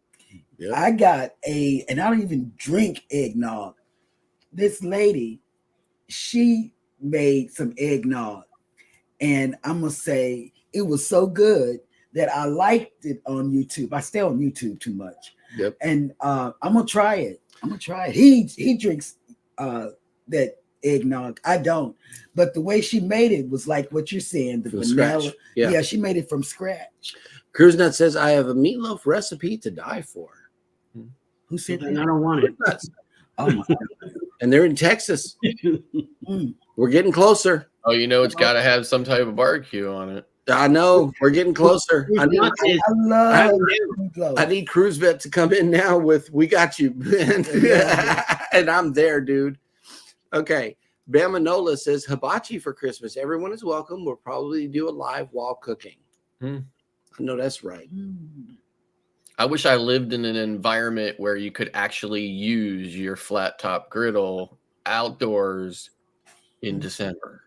Yep. I got and I don't even drink eggnog. This lady, she made some eggnog, and I'm gonna say it was so good that I liked it on YouTube. I stay on YouTube too much. Yep. And I'm gonna try it. He drinks that eggnog. I don't. But the way she made it was like what you're saying, the vanilla. Scratch. Yeah, she made it from scratch. Cruise Nut says, I have a meatloaf recipe to die for. Who said that? I don't want it. Oh my God. And they're in Texas. We're getting closer. Oh, it's got to have some type of barbecue on it. I know. We're getting closer. I need Cruise Vet to come in now with "We got you," and I'm there, dude. Okay. Bama Nola says hibachi for Christmas. Everyone is welcome. We'll probably do a live while cooking. I know that's right. I wish I lived in an environment where you could actually use your flat top griddle outdoors in December.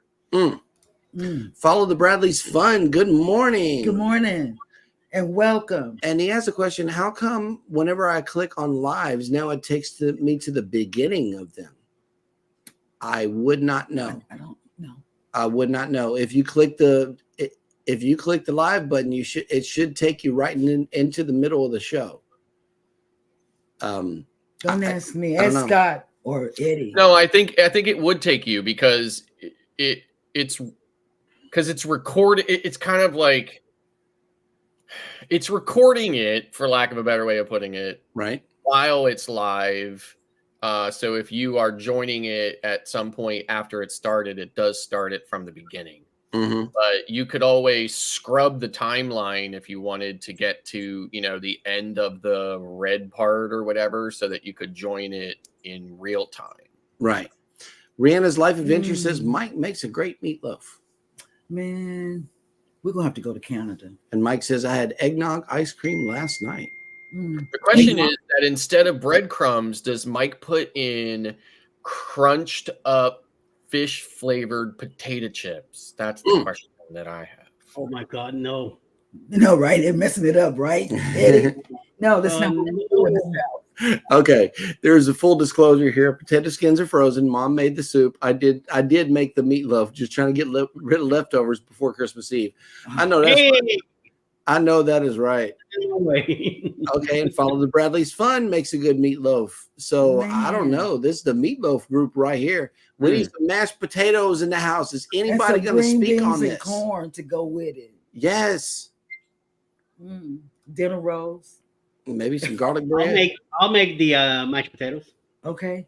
Follow the Bradley's fun. Good morning. Good morning and welcome. And he has a question. How come whenever I click on lives, now it takes me to the beginning of them? I would not know. I don't know. I would not know. If you click the live button, it should take you right into the middle of the show. Don't ask me. I don't Ask know. Scott or Eddie. No, I think it would take you because it's recorded. It's kind of like it's recording it, for lack of a better way of putting it, Right. while it's live. So if you are joining it at some point after it started, it does start it from the beginning. Mm-hmm. But you could always scrub the timeline if you wanted to get to, the end of the red part or whatever, so that you could join it in real time. Right. Rihanna's Life Adventure says Mike makes a great meatloaf. Man, we're going to have to go to Canada. And Mike says, I had eggnog ice cream last night. The question is that instead of breadcrumbs, does Mike put in crunched up fish flavored potato chips? That's the question that I have. Oh my God, no. No, right? They're messing it up, right? Eddie? No, that's not what we're doing this now. Okay, there's a full disclosure here. Potato skins are frozen. Mom made the soup. I did make the meatloaf, just trying to get rid of leftovers before Christmas Eve. I know that's right. I know that is right. Okay, and Follow the Bradley's Fun makes a good meatloaf. So I don't know. This is the meatloaf group right here. We need some mashed potatoes in the house. Is anybody going to speak on this? And corn to go with it. Yes. Dinner rolls. Maybe some garlic bread. I'll make the mashed potatoes. Okay.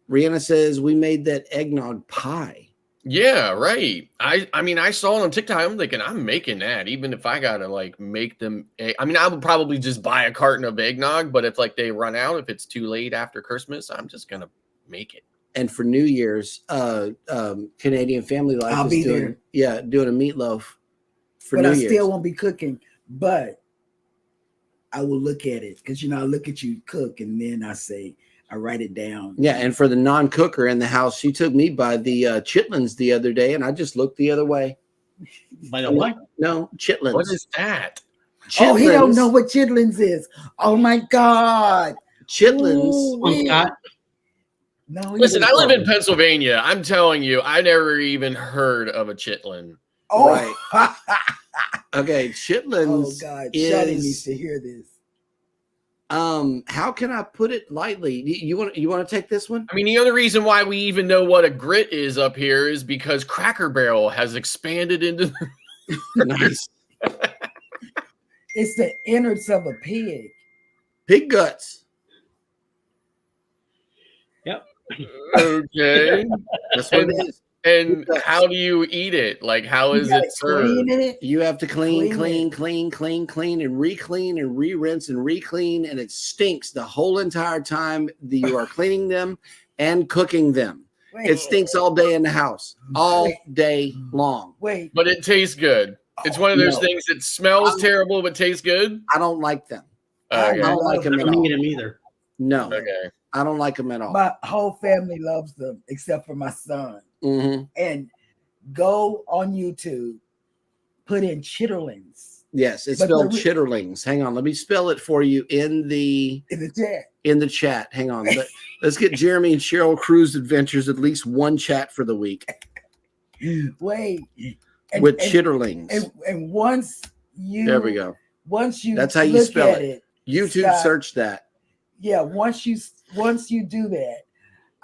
Rihanna says we made that eggnog pie. Yeah, right. I mean, I saw it on TikTok. I'm thinking I'm making that, even if I gotta like make them. I mean, I would probably just buy a carton of eggnog, but if like they run out, if it's too late after Christmas, I'm just gonna make it. And for New Year's, Canadian Family Life I'll be doing, there. Yeah, doing a meatloaf for But New I Year's. still won't be cooking. But I will look at it because I look at you cook and then I write it down. Yeah, and for the non-cooker in the house, she took me by the chitlins the other day, and I just looked the other way. By the what? No, chitlins. What is that? Chitlins. Oh, he don't know what chitlins is. Oh my God. Chitlins. Ooh, no, Listen, I live in Pennsylvania. I'm telling you, I never even heard of a chitlin. Oh, Right. Okay, chitlins. Oh God, is, Shadi needs to hear this. How can I put it lightly? You want to take this one? I mean, the only reason why we even know what a grit is up here is because Cracker Barrel has expanded into. Nice. It's the innards of a pig. Pig guts. Yep. Okay. That's what it is. And how do you eat it? Like, how is it served? You have to clean, and re-clean and re-rinse and re-clean, and it stinks the whole entire time that you are cleaning them and cooking them. It stinks all day in the house, all day long. But it tastes good. It's one of those things that smells terrible but tastes good. I don't like them. Okay. I don't like them I at don't all. eat them either. No, Okay. I don't like them at all. My whole family loves them except for my son. Mm-hmm. And go on YouTube, put in chitterlings. Yes, it's But spelled the chitterlings. Hang on, let me spell it for you in the chat. In the chat. Hang on. Let's get Jeremy and Cheryl Cruise Adventures at least one chat for the week. Wait. With chitterlings. And once you There we go. Once you That's how you look spell at it. YouTube Scott, search that. Yeah, once you do that,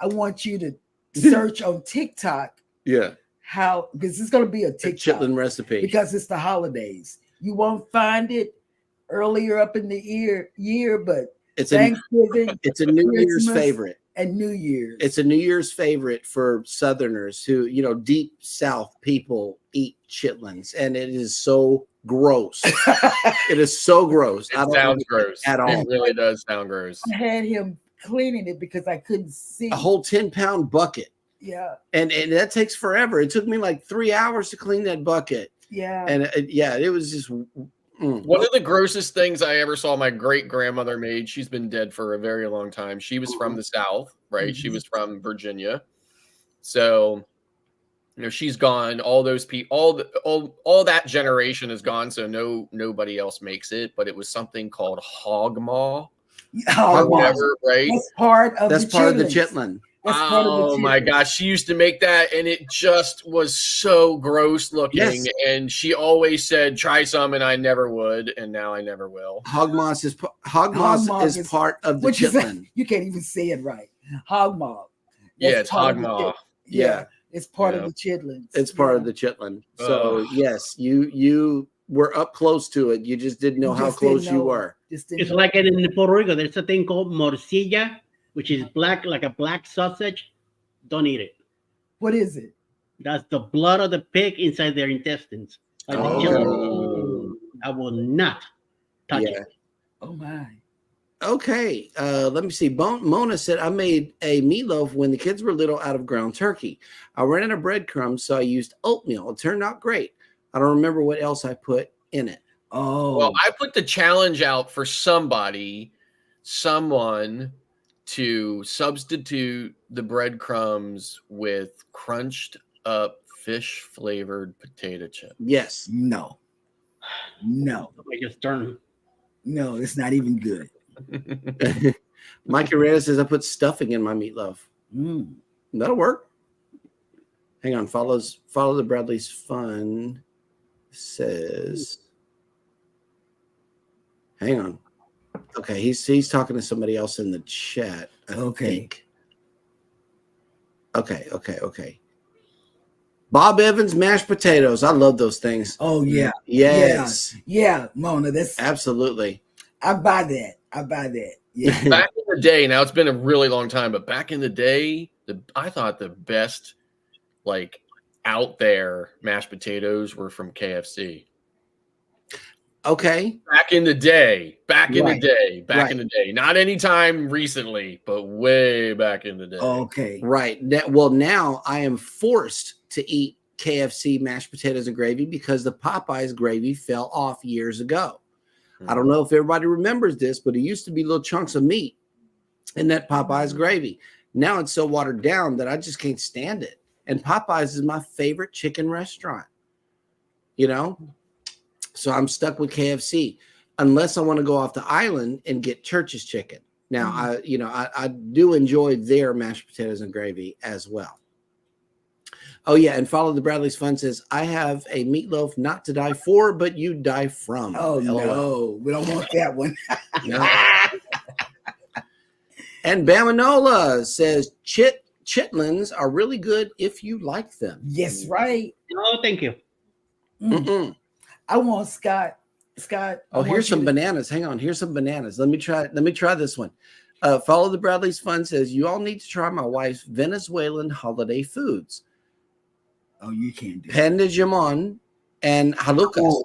I want you to search on TikTok Yeah. how, because it's going to be a A TikTok chitlin recipe. because it's the holidays. You won't find it earlier up in the year, but It's Thanksgiving, it's a New Year's Christmas, favorite. and New Year's. It's a New Year's favorite for Southerners who, deep South people eat chitlins, and it is so gross. It is so gross. It sounds gross at all. It really does sound gross. I had him cleaning it because I couldn't see. A whole 10-pound bucket. Yeah. And that takes forever. It took me like 3 hours to clean that bucket. Yeah. And it was just. One of the grossest things I ever saw my great grandmother made. She's been dead for a very long time. She was from the South, right? She was from Virginia. So, she's gone. All those people, all that generation is gone. So nobody else makes it. But it was something called hog maw. Oh, Whatever, right? That's part of That's the part of the chitlins. chitlin. That's part of the Oh my chitlins. gosh, she used to make that and it just was so gross looking. Yes. And she always said, try some, and I never would, and now I never will. Hog moss is part of the Which is chitlin. you can't even say it right. Hog maw. Yeah, it's part hog of the maw. Yeah, it's part Yeah. of the chitlins. It's part Yeah. of the chitlin. So Ugh. yes, you were up close to it. You just didn't know You how just didn't close you know. were. Just didn't It's know. like in Puerto Rico, there's a thing called morcilla, which is black, like a black sausage. Don't eat it. What is it? That's the blood of the pig inside their intestines. Like the Oh. chitlins. I will not touch Yeah. it. Oh my. Okay, let me see. Mona said, I made a meatloaf when the kids were little out of ground turkey. I ran out of breadcrumbs, so I used oatmeal. It turned out great. I don't remember what else I put in it. Oh. Well, I put the challenge out for someone to substitute the breadcrumbs with crunched up fish flavored potato chips. Yes. No. I just turn. No, it's not even good. Mike Herrera says, I put stuffing in my meatloaf. Mm. That'll work. Hang on. Follow the Bradley's Fun says, hang on. Okay, he's talking to somebody else in the chat. I think. Okay. Bob Evans mashed potatoes. I love those things. Oh yeah. Yes. Yeah, Mona. That's Absolutely. I buy that. Yeah. Back in the day, now it's been a really long time, but back in the day, I thought the best, like, out there mashed potatoes were from KFC. Okay. Back in the day. Right. In the day. Not anytime recently, but way back in the day. Okay. Right. Now I am forced to eat KFC mashed potatoes and gravy because the Popeyes gravy fell off years ago. I don't know if everybody remembers this, but it used to be little chunks of meat in that Popeyes gravy. Now it's so watered down that I just can't stand it. And Popeyes is my favorite chicken restaurant, So I'm stuck with KFC unless I want to go off the island and get Church's chicken. Now, I do enjoy their mashed potatoes and gravy as well. Oh, yeah. And Follow the Bradley's Fun says, I have a meatloaf not to die for, but you die from. Oh, LOL. no. We don't want that one. No. And Bamanola says, chitlins are really good if you like them. Yes, right. No, thank you. Mm-mm. I want Scott. Oh, here's some bananas. Hang on. Here's some bananas. Let me try this one. Follow the Bradley's Fun says, you all need to try my wife's Venezuelan holiday foods. Oh, you can't do Pan de jamon and halucas.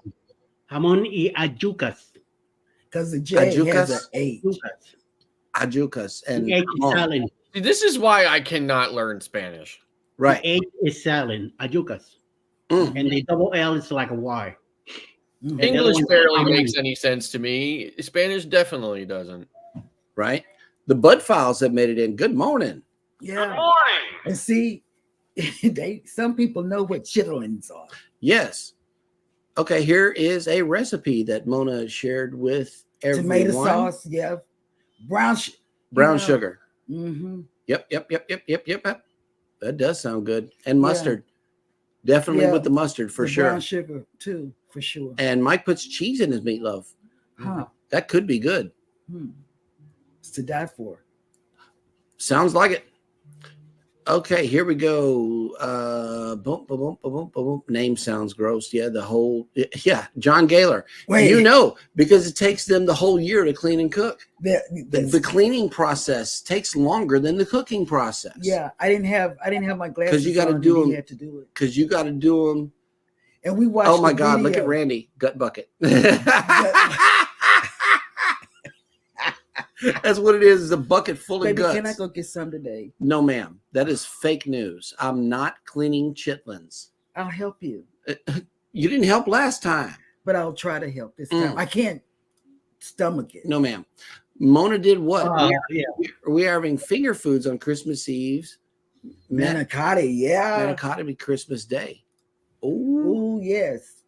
Jamon y ayucas. Because the J has an H. Ajucas and The H is jamon. silent. See, this is why I cannot learn Spanish. Right. The H is silent. Ayucas. Mm. And the double L is like a Y. And the other English one's barely jamon. makes any sense to me. Spanish definitely doesn't. Right. The Bud Files have made it in. Good morning. Yeah. Good morning. And see, some people know what chitlins are. Yes. Okay, here is a recipe that Mona shared with everyone. Tomato sauce, yeah. Brown sugar. Mm-hmm. Yep. That does sound good. And mustard. Definitely with the mustard for sure. Brown sugar too, for sure. And Mike puts cheese in his meatloaf. Huh. That could be good. It's to die for. Sounds like it. Okay, here we go. Boom, boom, boom, boom, boom, boom. Name sounds gross. Yeah, John Gaylor. Wait. Because it takes them the whole year to clean and cook. The cleaning process takes longer than the cooking process. Yeah, I didn't have my glasses. Because you got to on do when them. you had to do it. Because you got to do them. And we watched. Oh my the God! Look video. at Randy, gut bucket. That's what it is. A bucket full of guts. Can I go get some today? No, ma'am. That is fake news. I'm not cleaning chitlins. I'll help you. You didn't help last time. But I'll try to help this time. I can't stomach it. No, ma'am. Mona did what? We are having finger foods on Christmas Eve. Manicotti, yeah. Manicotti be Christmas Day. Oh, yes.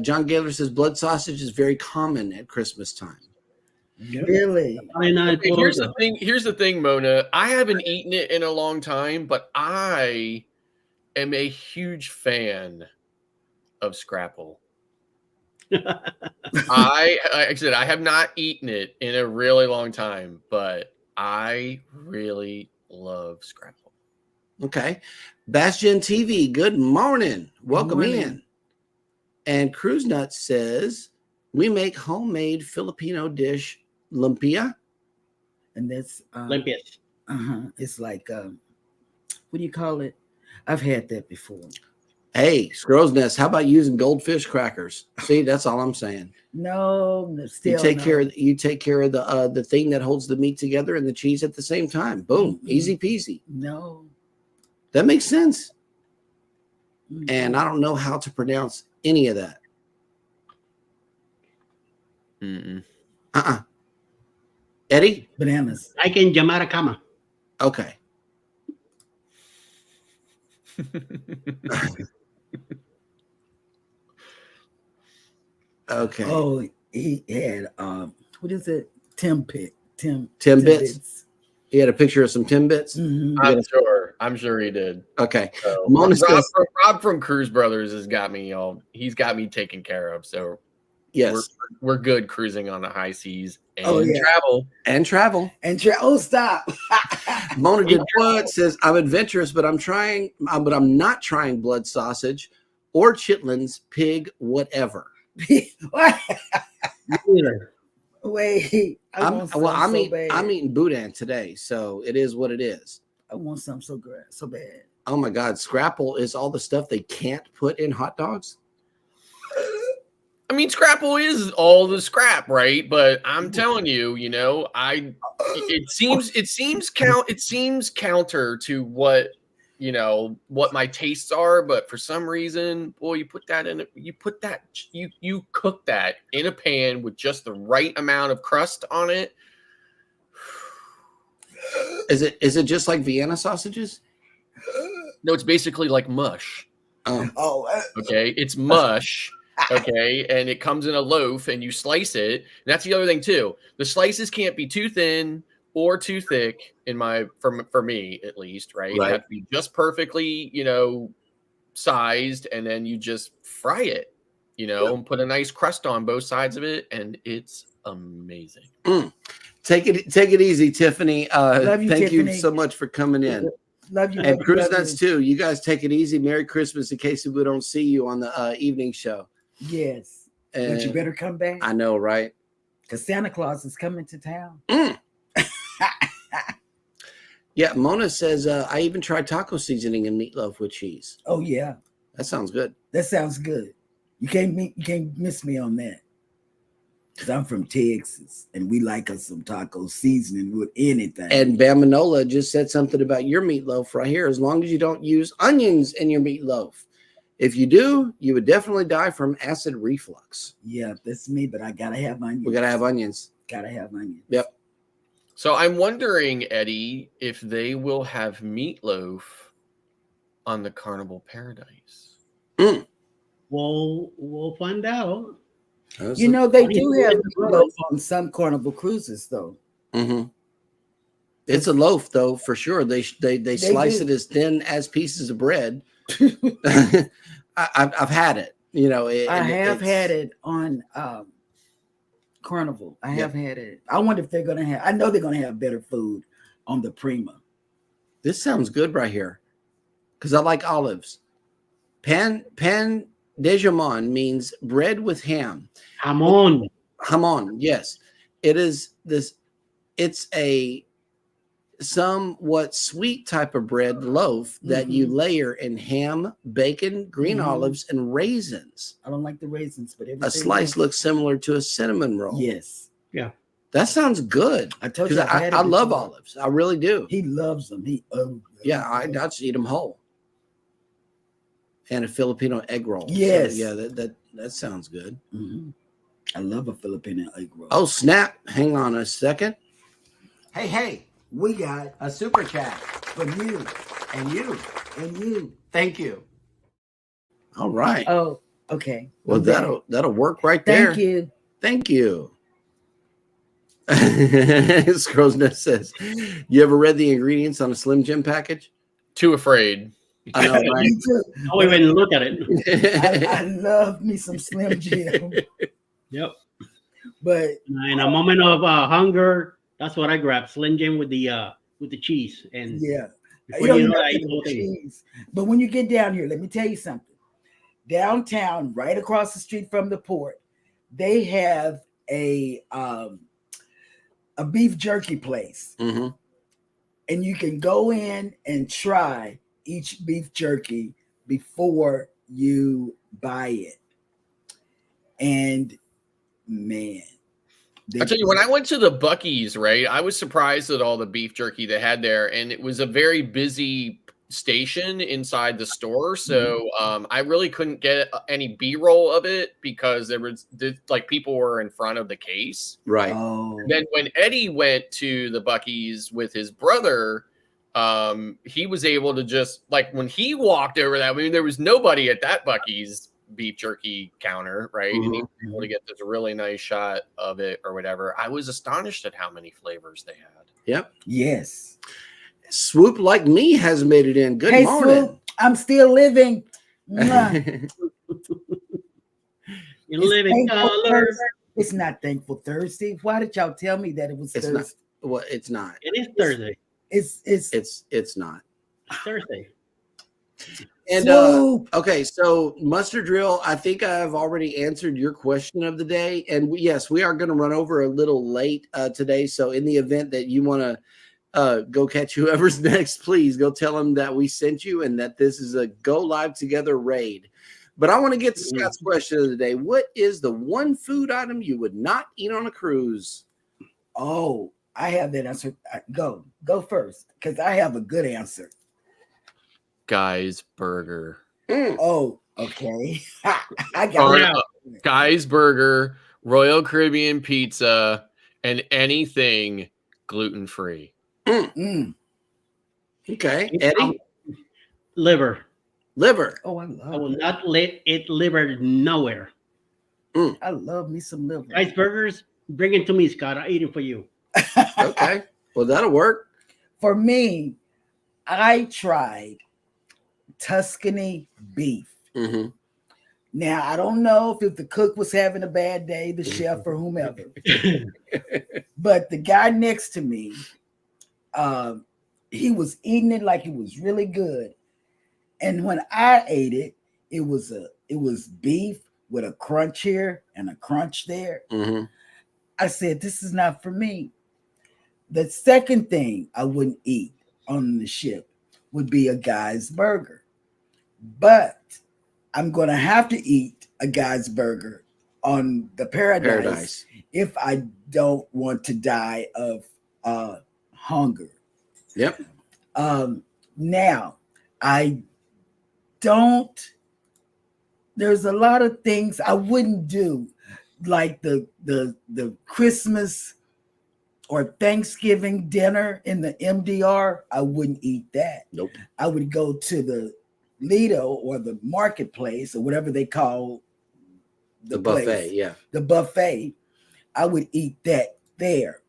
John Gaylor says blood sausage is very common at Christmas time. Really? Okay, here's the thing, Mona. I haven't eaten it in a long time, but I am a huge fan of Scrapple. Like I said, I have not eaten it in a really long time, but I really love Scrapple. Okay. Bastion TV, good morning. Welcome in. And Cruise Nut says, we make homemade Filipino dish lumpia. And that's Olympias. It's like what do you call it? I've had that before. Hey, Squirrel's Nest, how about using goldfish crackers? See, that's all I'm saying. No, still You take no. care of the thing that holds the meat together and the cheese at the same time. Boom, easy peasy. No, that makes sense. And I don't know how to pronounce any of that. Eddie? Bananas. I can Yamaracama. Okay. Okay. Oh, he had what is it? Timbits. He had a picture of some Timbits. I'm sure he did. Okay. So, Rob from Cruise Brothers has got me he's got me taken care of. So yes, we're good cruising on the high seas and travel. Oh, stop. Mona did what says I'm adventurous, but I'm not trying blood sausage or chitlins, pig, whatever. Wait, I'm eating boudin today, so it is what it is. I want something so bad. Oh my God, Scrapple is all the stuff they can't put in hot dogs. I mean, Scrapple is all the scrap, right? But I'm telling you, it seems counter to what my tastes are, but for some reason, boy, you cook that in a pan with just the right amount of crust on it. Is it just like Vienna sausages? No, it's basically like mush. Okay, it's mush. Okay, and it comes in a loaf, and you slice it. And that's the other thing too. The slices can't be too thin or too thick for me at least, right? They have to be just perfectly, sized, and then you just fry it, and put a nice crust on both sides of it, and it's amazing. Take it easy, Tiffany. Love you, thank Tiffany. you so much for coming in. Love you. And Cruise Nuts too. You guys take it easy. Merry Christmas in case we don't see you on the evening show. Yes. But you better come back. I know, right? Because Santa Claus is coming to town. Yeah, Mona says, I even tried taco seasoning and meatloaf with cheese. Oh, yeah. That sounds good. That sounds good. You can't miss me on that. Because I'm from Texas, and we like us some taco seasoning with anything. And Bamanola just said something about your meatloaf right here. As long as you don't use onions in your meatloaf. If you do, you would definitely die from acid reflux. Yeah, that's me, but I got to have onions. We got to have onions. Got to have onions. Yep. So I'm wondering, Eddie, if they will have meatloaf on the Carnival Paradise. We'll find out. They do have meatloaf on some Carnival cruises, though. Mm-hmm. It's a loaf, though, for sure. They slice it as thin as pieces of bread. I've had it. I have had it on Carnival. I have had it. I wonder if they're going to have. I know they're going to have better food on the Prima. This sounds good right here, because I like olives. Pan de jamon means bread with ham. Hamon, yes. It is this. It's a somewhat sweet type of bread loaf that you layer in ham, bacon, green olives, and raisins. I don't like the raisins, but a slice looks similar to a cinnamon roll. Yes. Yeah. That sounds good. I told you I love olives. I really do. He loves them. I'd just eat them whole. And a Filipino egg roll. Yes. So, yeah, that sounds good. Mm-hmm. I love a Filipino egg roll. Oh, snap. Hang on a second. Hey. We got a super chat from you. And you. And you. Thank you. All right. Oh, okay. Well, that'll work right there. Thank you. Thank you. Scrolls Nest says, "You ever read the ingredients on a Slim Jim package?" Too afraid. I know, right? Me too. Don't even look at it. I love me some Slim Jim, Yep. but In a moment of hunger, that's what I grab. Slim Jim with the cheese, and yeah, before you you know, know you that, got whole the thing. cheese. But when you get down here, let me tell you something. Downtown, right across the street from the port, they have a beef jerky place, Mm-hmm. and you can go in and try each beef jerky before you buy it. And man, I tell you, when I went to the Buc-ee's, right, I was surprised at all the beef jerky they had there, and it was a very busy station inside the store. So I really couldn't get any B-roll of it because there was like people were in front of the case. Right. oh, Then when Eddie went to the Buc-ee's with his brother, he was able to just like when he walked over that. I mean, there was nobody at that Buc-ee's beef jerky counter, right? And he was able to get this really nice shot of it or whatever. I was astonished at how many flavors they had. Yep. yes. Swoop like me has made it in. Good Hey, morning. Swoop, I'm still living. Mwah. You live in Thankful color. Thursday. It's not Thankful Thursday. Why did y'all tell me that it was It's Thursday? not. Well, it's not. It is Thursday. It's not. Thursday. And Swoop. okay, so Mustard Drill, I think I've already answered your question of the day. And yes, we are going to run over a little late today. So in the event that you want to go catch whoever's next, please go tell them that we sent you and that this is a Go Live Together raid. But I want to get to Scott's question of the day. What is the one food item you would not eat on a cruise? Oh, I have that answer. Go first, because I have a good answer. Guy's Burger. Oh, okay. I got it. Guy's Burger, Royal Caribbean Pizza, and anything gluten-free. Okay. Eddie? Liver. Oh, I I will love it. not let it liver nowhere. I love me some liver. Guys, burgers, bring it to me, Scott. I'll eat it for you. Okay. Well, that'll work. For me, I tried Tuscany beef. Mm-hmm. Now, I don't know if the cook was having a bad day, the chef or whomever, but the guy next to me, he was eating it like it was really good. And when I ate it, it was beef with a crunch here and a crunch there. Mm-hmm. I said, this is not for me. The second thing I wouldn't eat on the ship would be a Guy's Burger. But I'm going to have to eat a Guy's Burger on the Paradise if I don't want to die of hunger. Yep. Now, I don't, there's a lot of things I wouldn't do, like the Christmas or Thanksgiving dinner in the MDR. I wouldn't eat that. Nope. I would go to the Lido or the marketplace or whatever they call The place, buffet, yeah. the buffet. I would eat that there.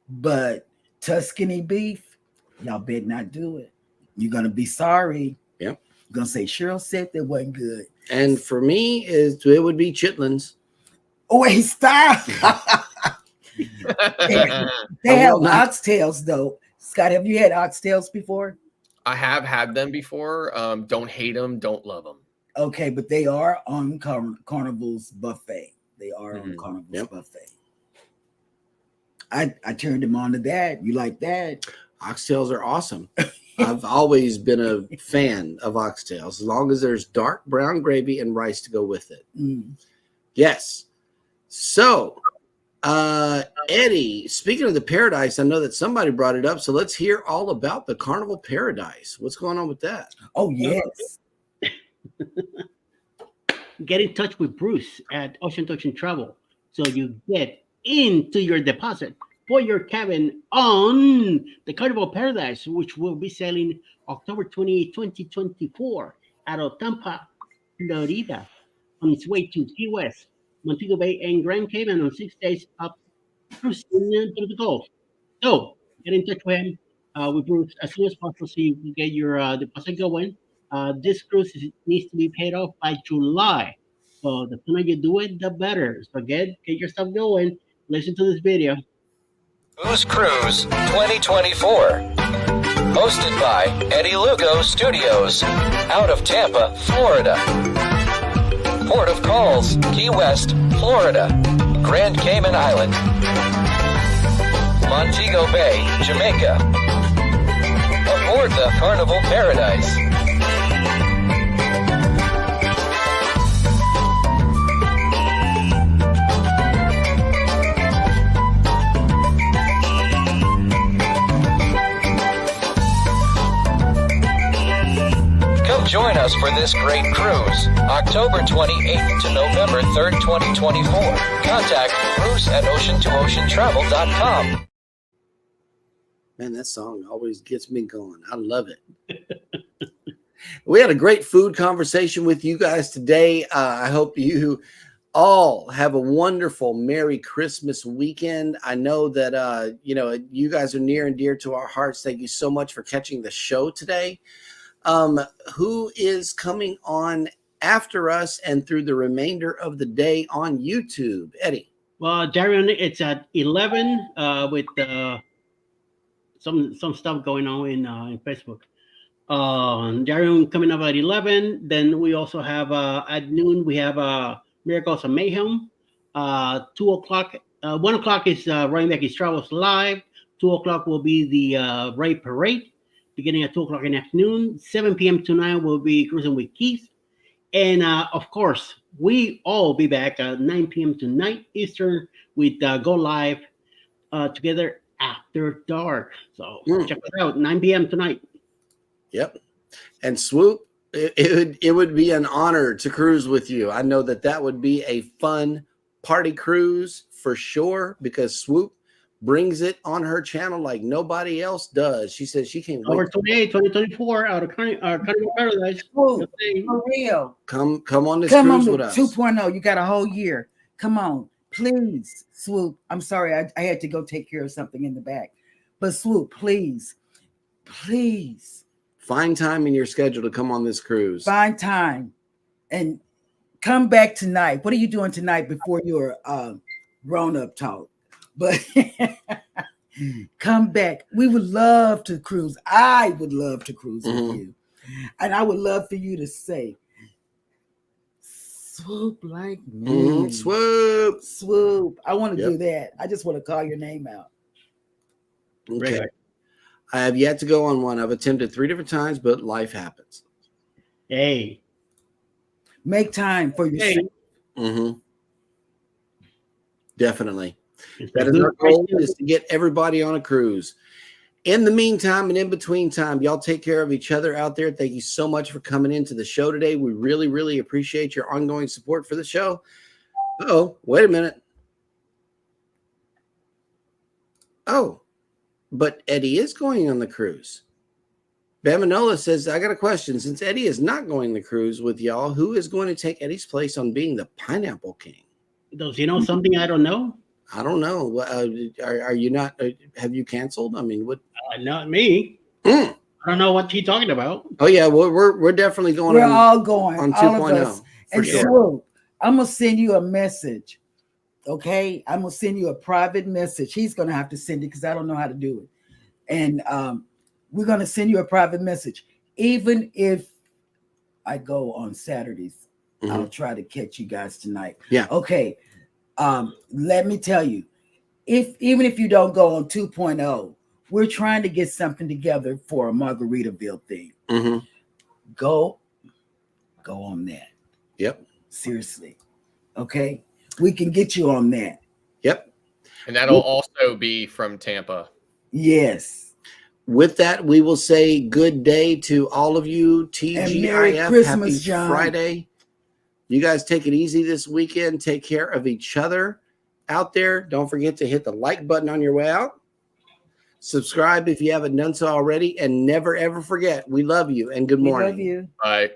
But Tuscany beef, y'all better not do it. You're gonna be sorry. Yep. You're gonna say Cheryl said that wasn't good. And for me, it would be chitlins. Oh, wait, stop. They have oxtails though. Scott, have you had oxtails before? I have had them before. Don't hate them, don't love them. Okay, but they are on Carnival's buffet. They are on Carnival's buffet. I turned him on to that. You like that? Oxtails are awesome. I've always been a fan of oxtails, as long as there's dark brown gravy and rice to go with it. Yes. So, Eddie, speaking of the Paradise, I know that somebody brought it up, so let's hear all about the Carnival Paradise. What's going on with that? Oh, yes. Get in touch with Bruce at Ocean Touch and Travel so you get into your deposit for your cabin on the Carnival Paradise, which will be sailing October 28, 2024 out of Tampa, Florida, on its way to Key West, Montego Bay, and Grand Cayman on 6 days up Bruce in the Gulf. So get in touch with him with Bruce as soon as possible so you can get your deposit going. This cruise needs to be paid off by July. So the sooner you do it, the better. So get yourself going. Listen to this video. Who's Cruise 2024. Hosted by Eddie Lugo Studios, out of Tampa, Florida. Port of calls, Key West, Florida. Grand Cayman Island. Montego Bay, Jamaica. Aboard the Carnival Paradise. Come join us for this great cruise, October 28th to November 3rd, 2024. Contact Bruce@ocean2oceantravel.com. Man, that song always gets me going. I love it. We had a great food conversation with you guys today. I hope you all have a wonderful Merry Christmas weekend. I know that, you guys are near and dear to our hearts. Thank you so much for catching the show today. Who is coming on after us and through the remainder of the day on YouTube? Eddie. Well, Darian, it's at 11 with some stuff going on in Facebook. Darian coming up at 11. Then we also have at noon, we have Miracles of Mayhem. 2 o'clock, 1 o'clock is Ryan Becky's Travels Live. 2 o'clock will be the Ray Parade, beginning at 2 o'clock in the afternoon. 7 p.m. tonight will be Cruising with Keith. And of course, we all be back at 9 p.m. tonight Eastern with Go Live together after dark. So check it out, 9 p.m. tonight. Yep. And Swoop, it would be an honor to cruise with you. I know that would be a fun party cruise for sure, because Swoop brings it on her channel like nobody else does. She says she can't wait. Over 2024 out of Carnival Paradise. For real. Come on this cruise with us. 2.0. You got a whole year. Come on. Please, Swoop. I'm sorry. I had to go take care of something in the back. But Swoop, please. Find time in your schedule to come on this cruise. Find time. And come back tonight. What are you doing tonight before your grown-up talk? But come back. We would love to cruise. I would love to cruise with you. And I would love for you to say, swoop like me. Swoop. I want to do that. I just want to call your name out. Okay. I have yet to go on one. I've attempted 3 different times, but life happens. Hey. Make time for yourself. Definitely. That is our goal, is to get everybody on a cruise. In the meantime and in between time, y'all take care of each other out there. Thank you so much for coming into the show today. We really, really appreciate your ongoing support for the show. Oh, wait a minute. Oh, but Eddie is going on the cruise. Bamanola says, I got a question. Since Eddie is not going the cruise with y'all, who is going to take Eddie's place on being the Pineapple King? Does he know something I don't know? I don't know. Are you not? Have you canceled? I mean, what? Not me. I don't know what he's talking about. Oh yeah, we're definitely going. We're all going on 2.0. And sure. Swoop, I'm gonna send you a message. Okay, I'm gonna send you a private message. He's gonna have to send it because I don't know how to do it. And we're gonna send you a private message. Even if I go on Saturdays, I'll try to catch you guys tonight. Yeah. Okay. Let me tell you, even if you don't go on 2.0, we're trying to get something together for a Margaritaville thing. Go on that. Yep. Seriously. Okay. We can get you on that. Yep. And that'll also be from Tampa. Yes. With that, we will say good day to all of you. TGIF. Merry Christmas, Happy John. Friday. You guys take it easy this weekend. Take care of each other out there. Don't forget to hit the like button on your way out. Subscribe if you haven't done so already. And never, ever forget, we love you and good morning. We love you. Bye.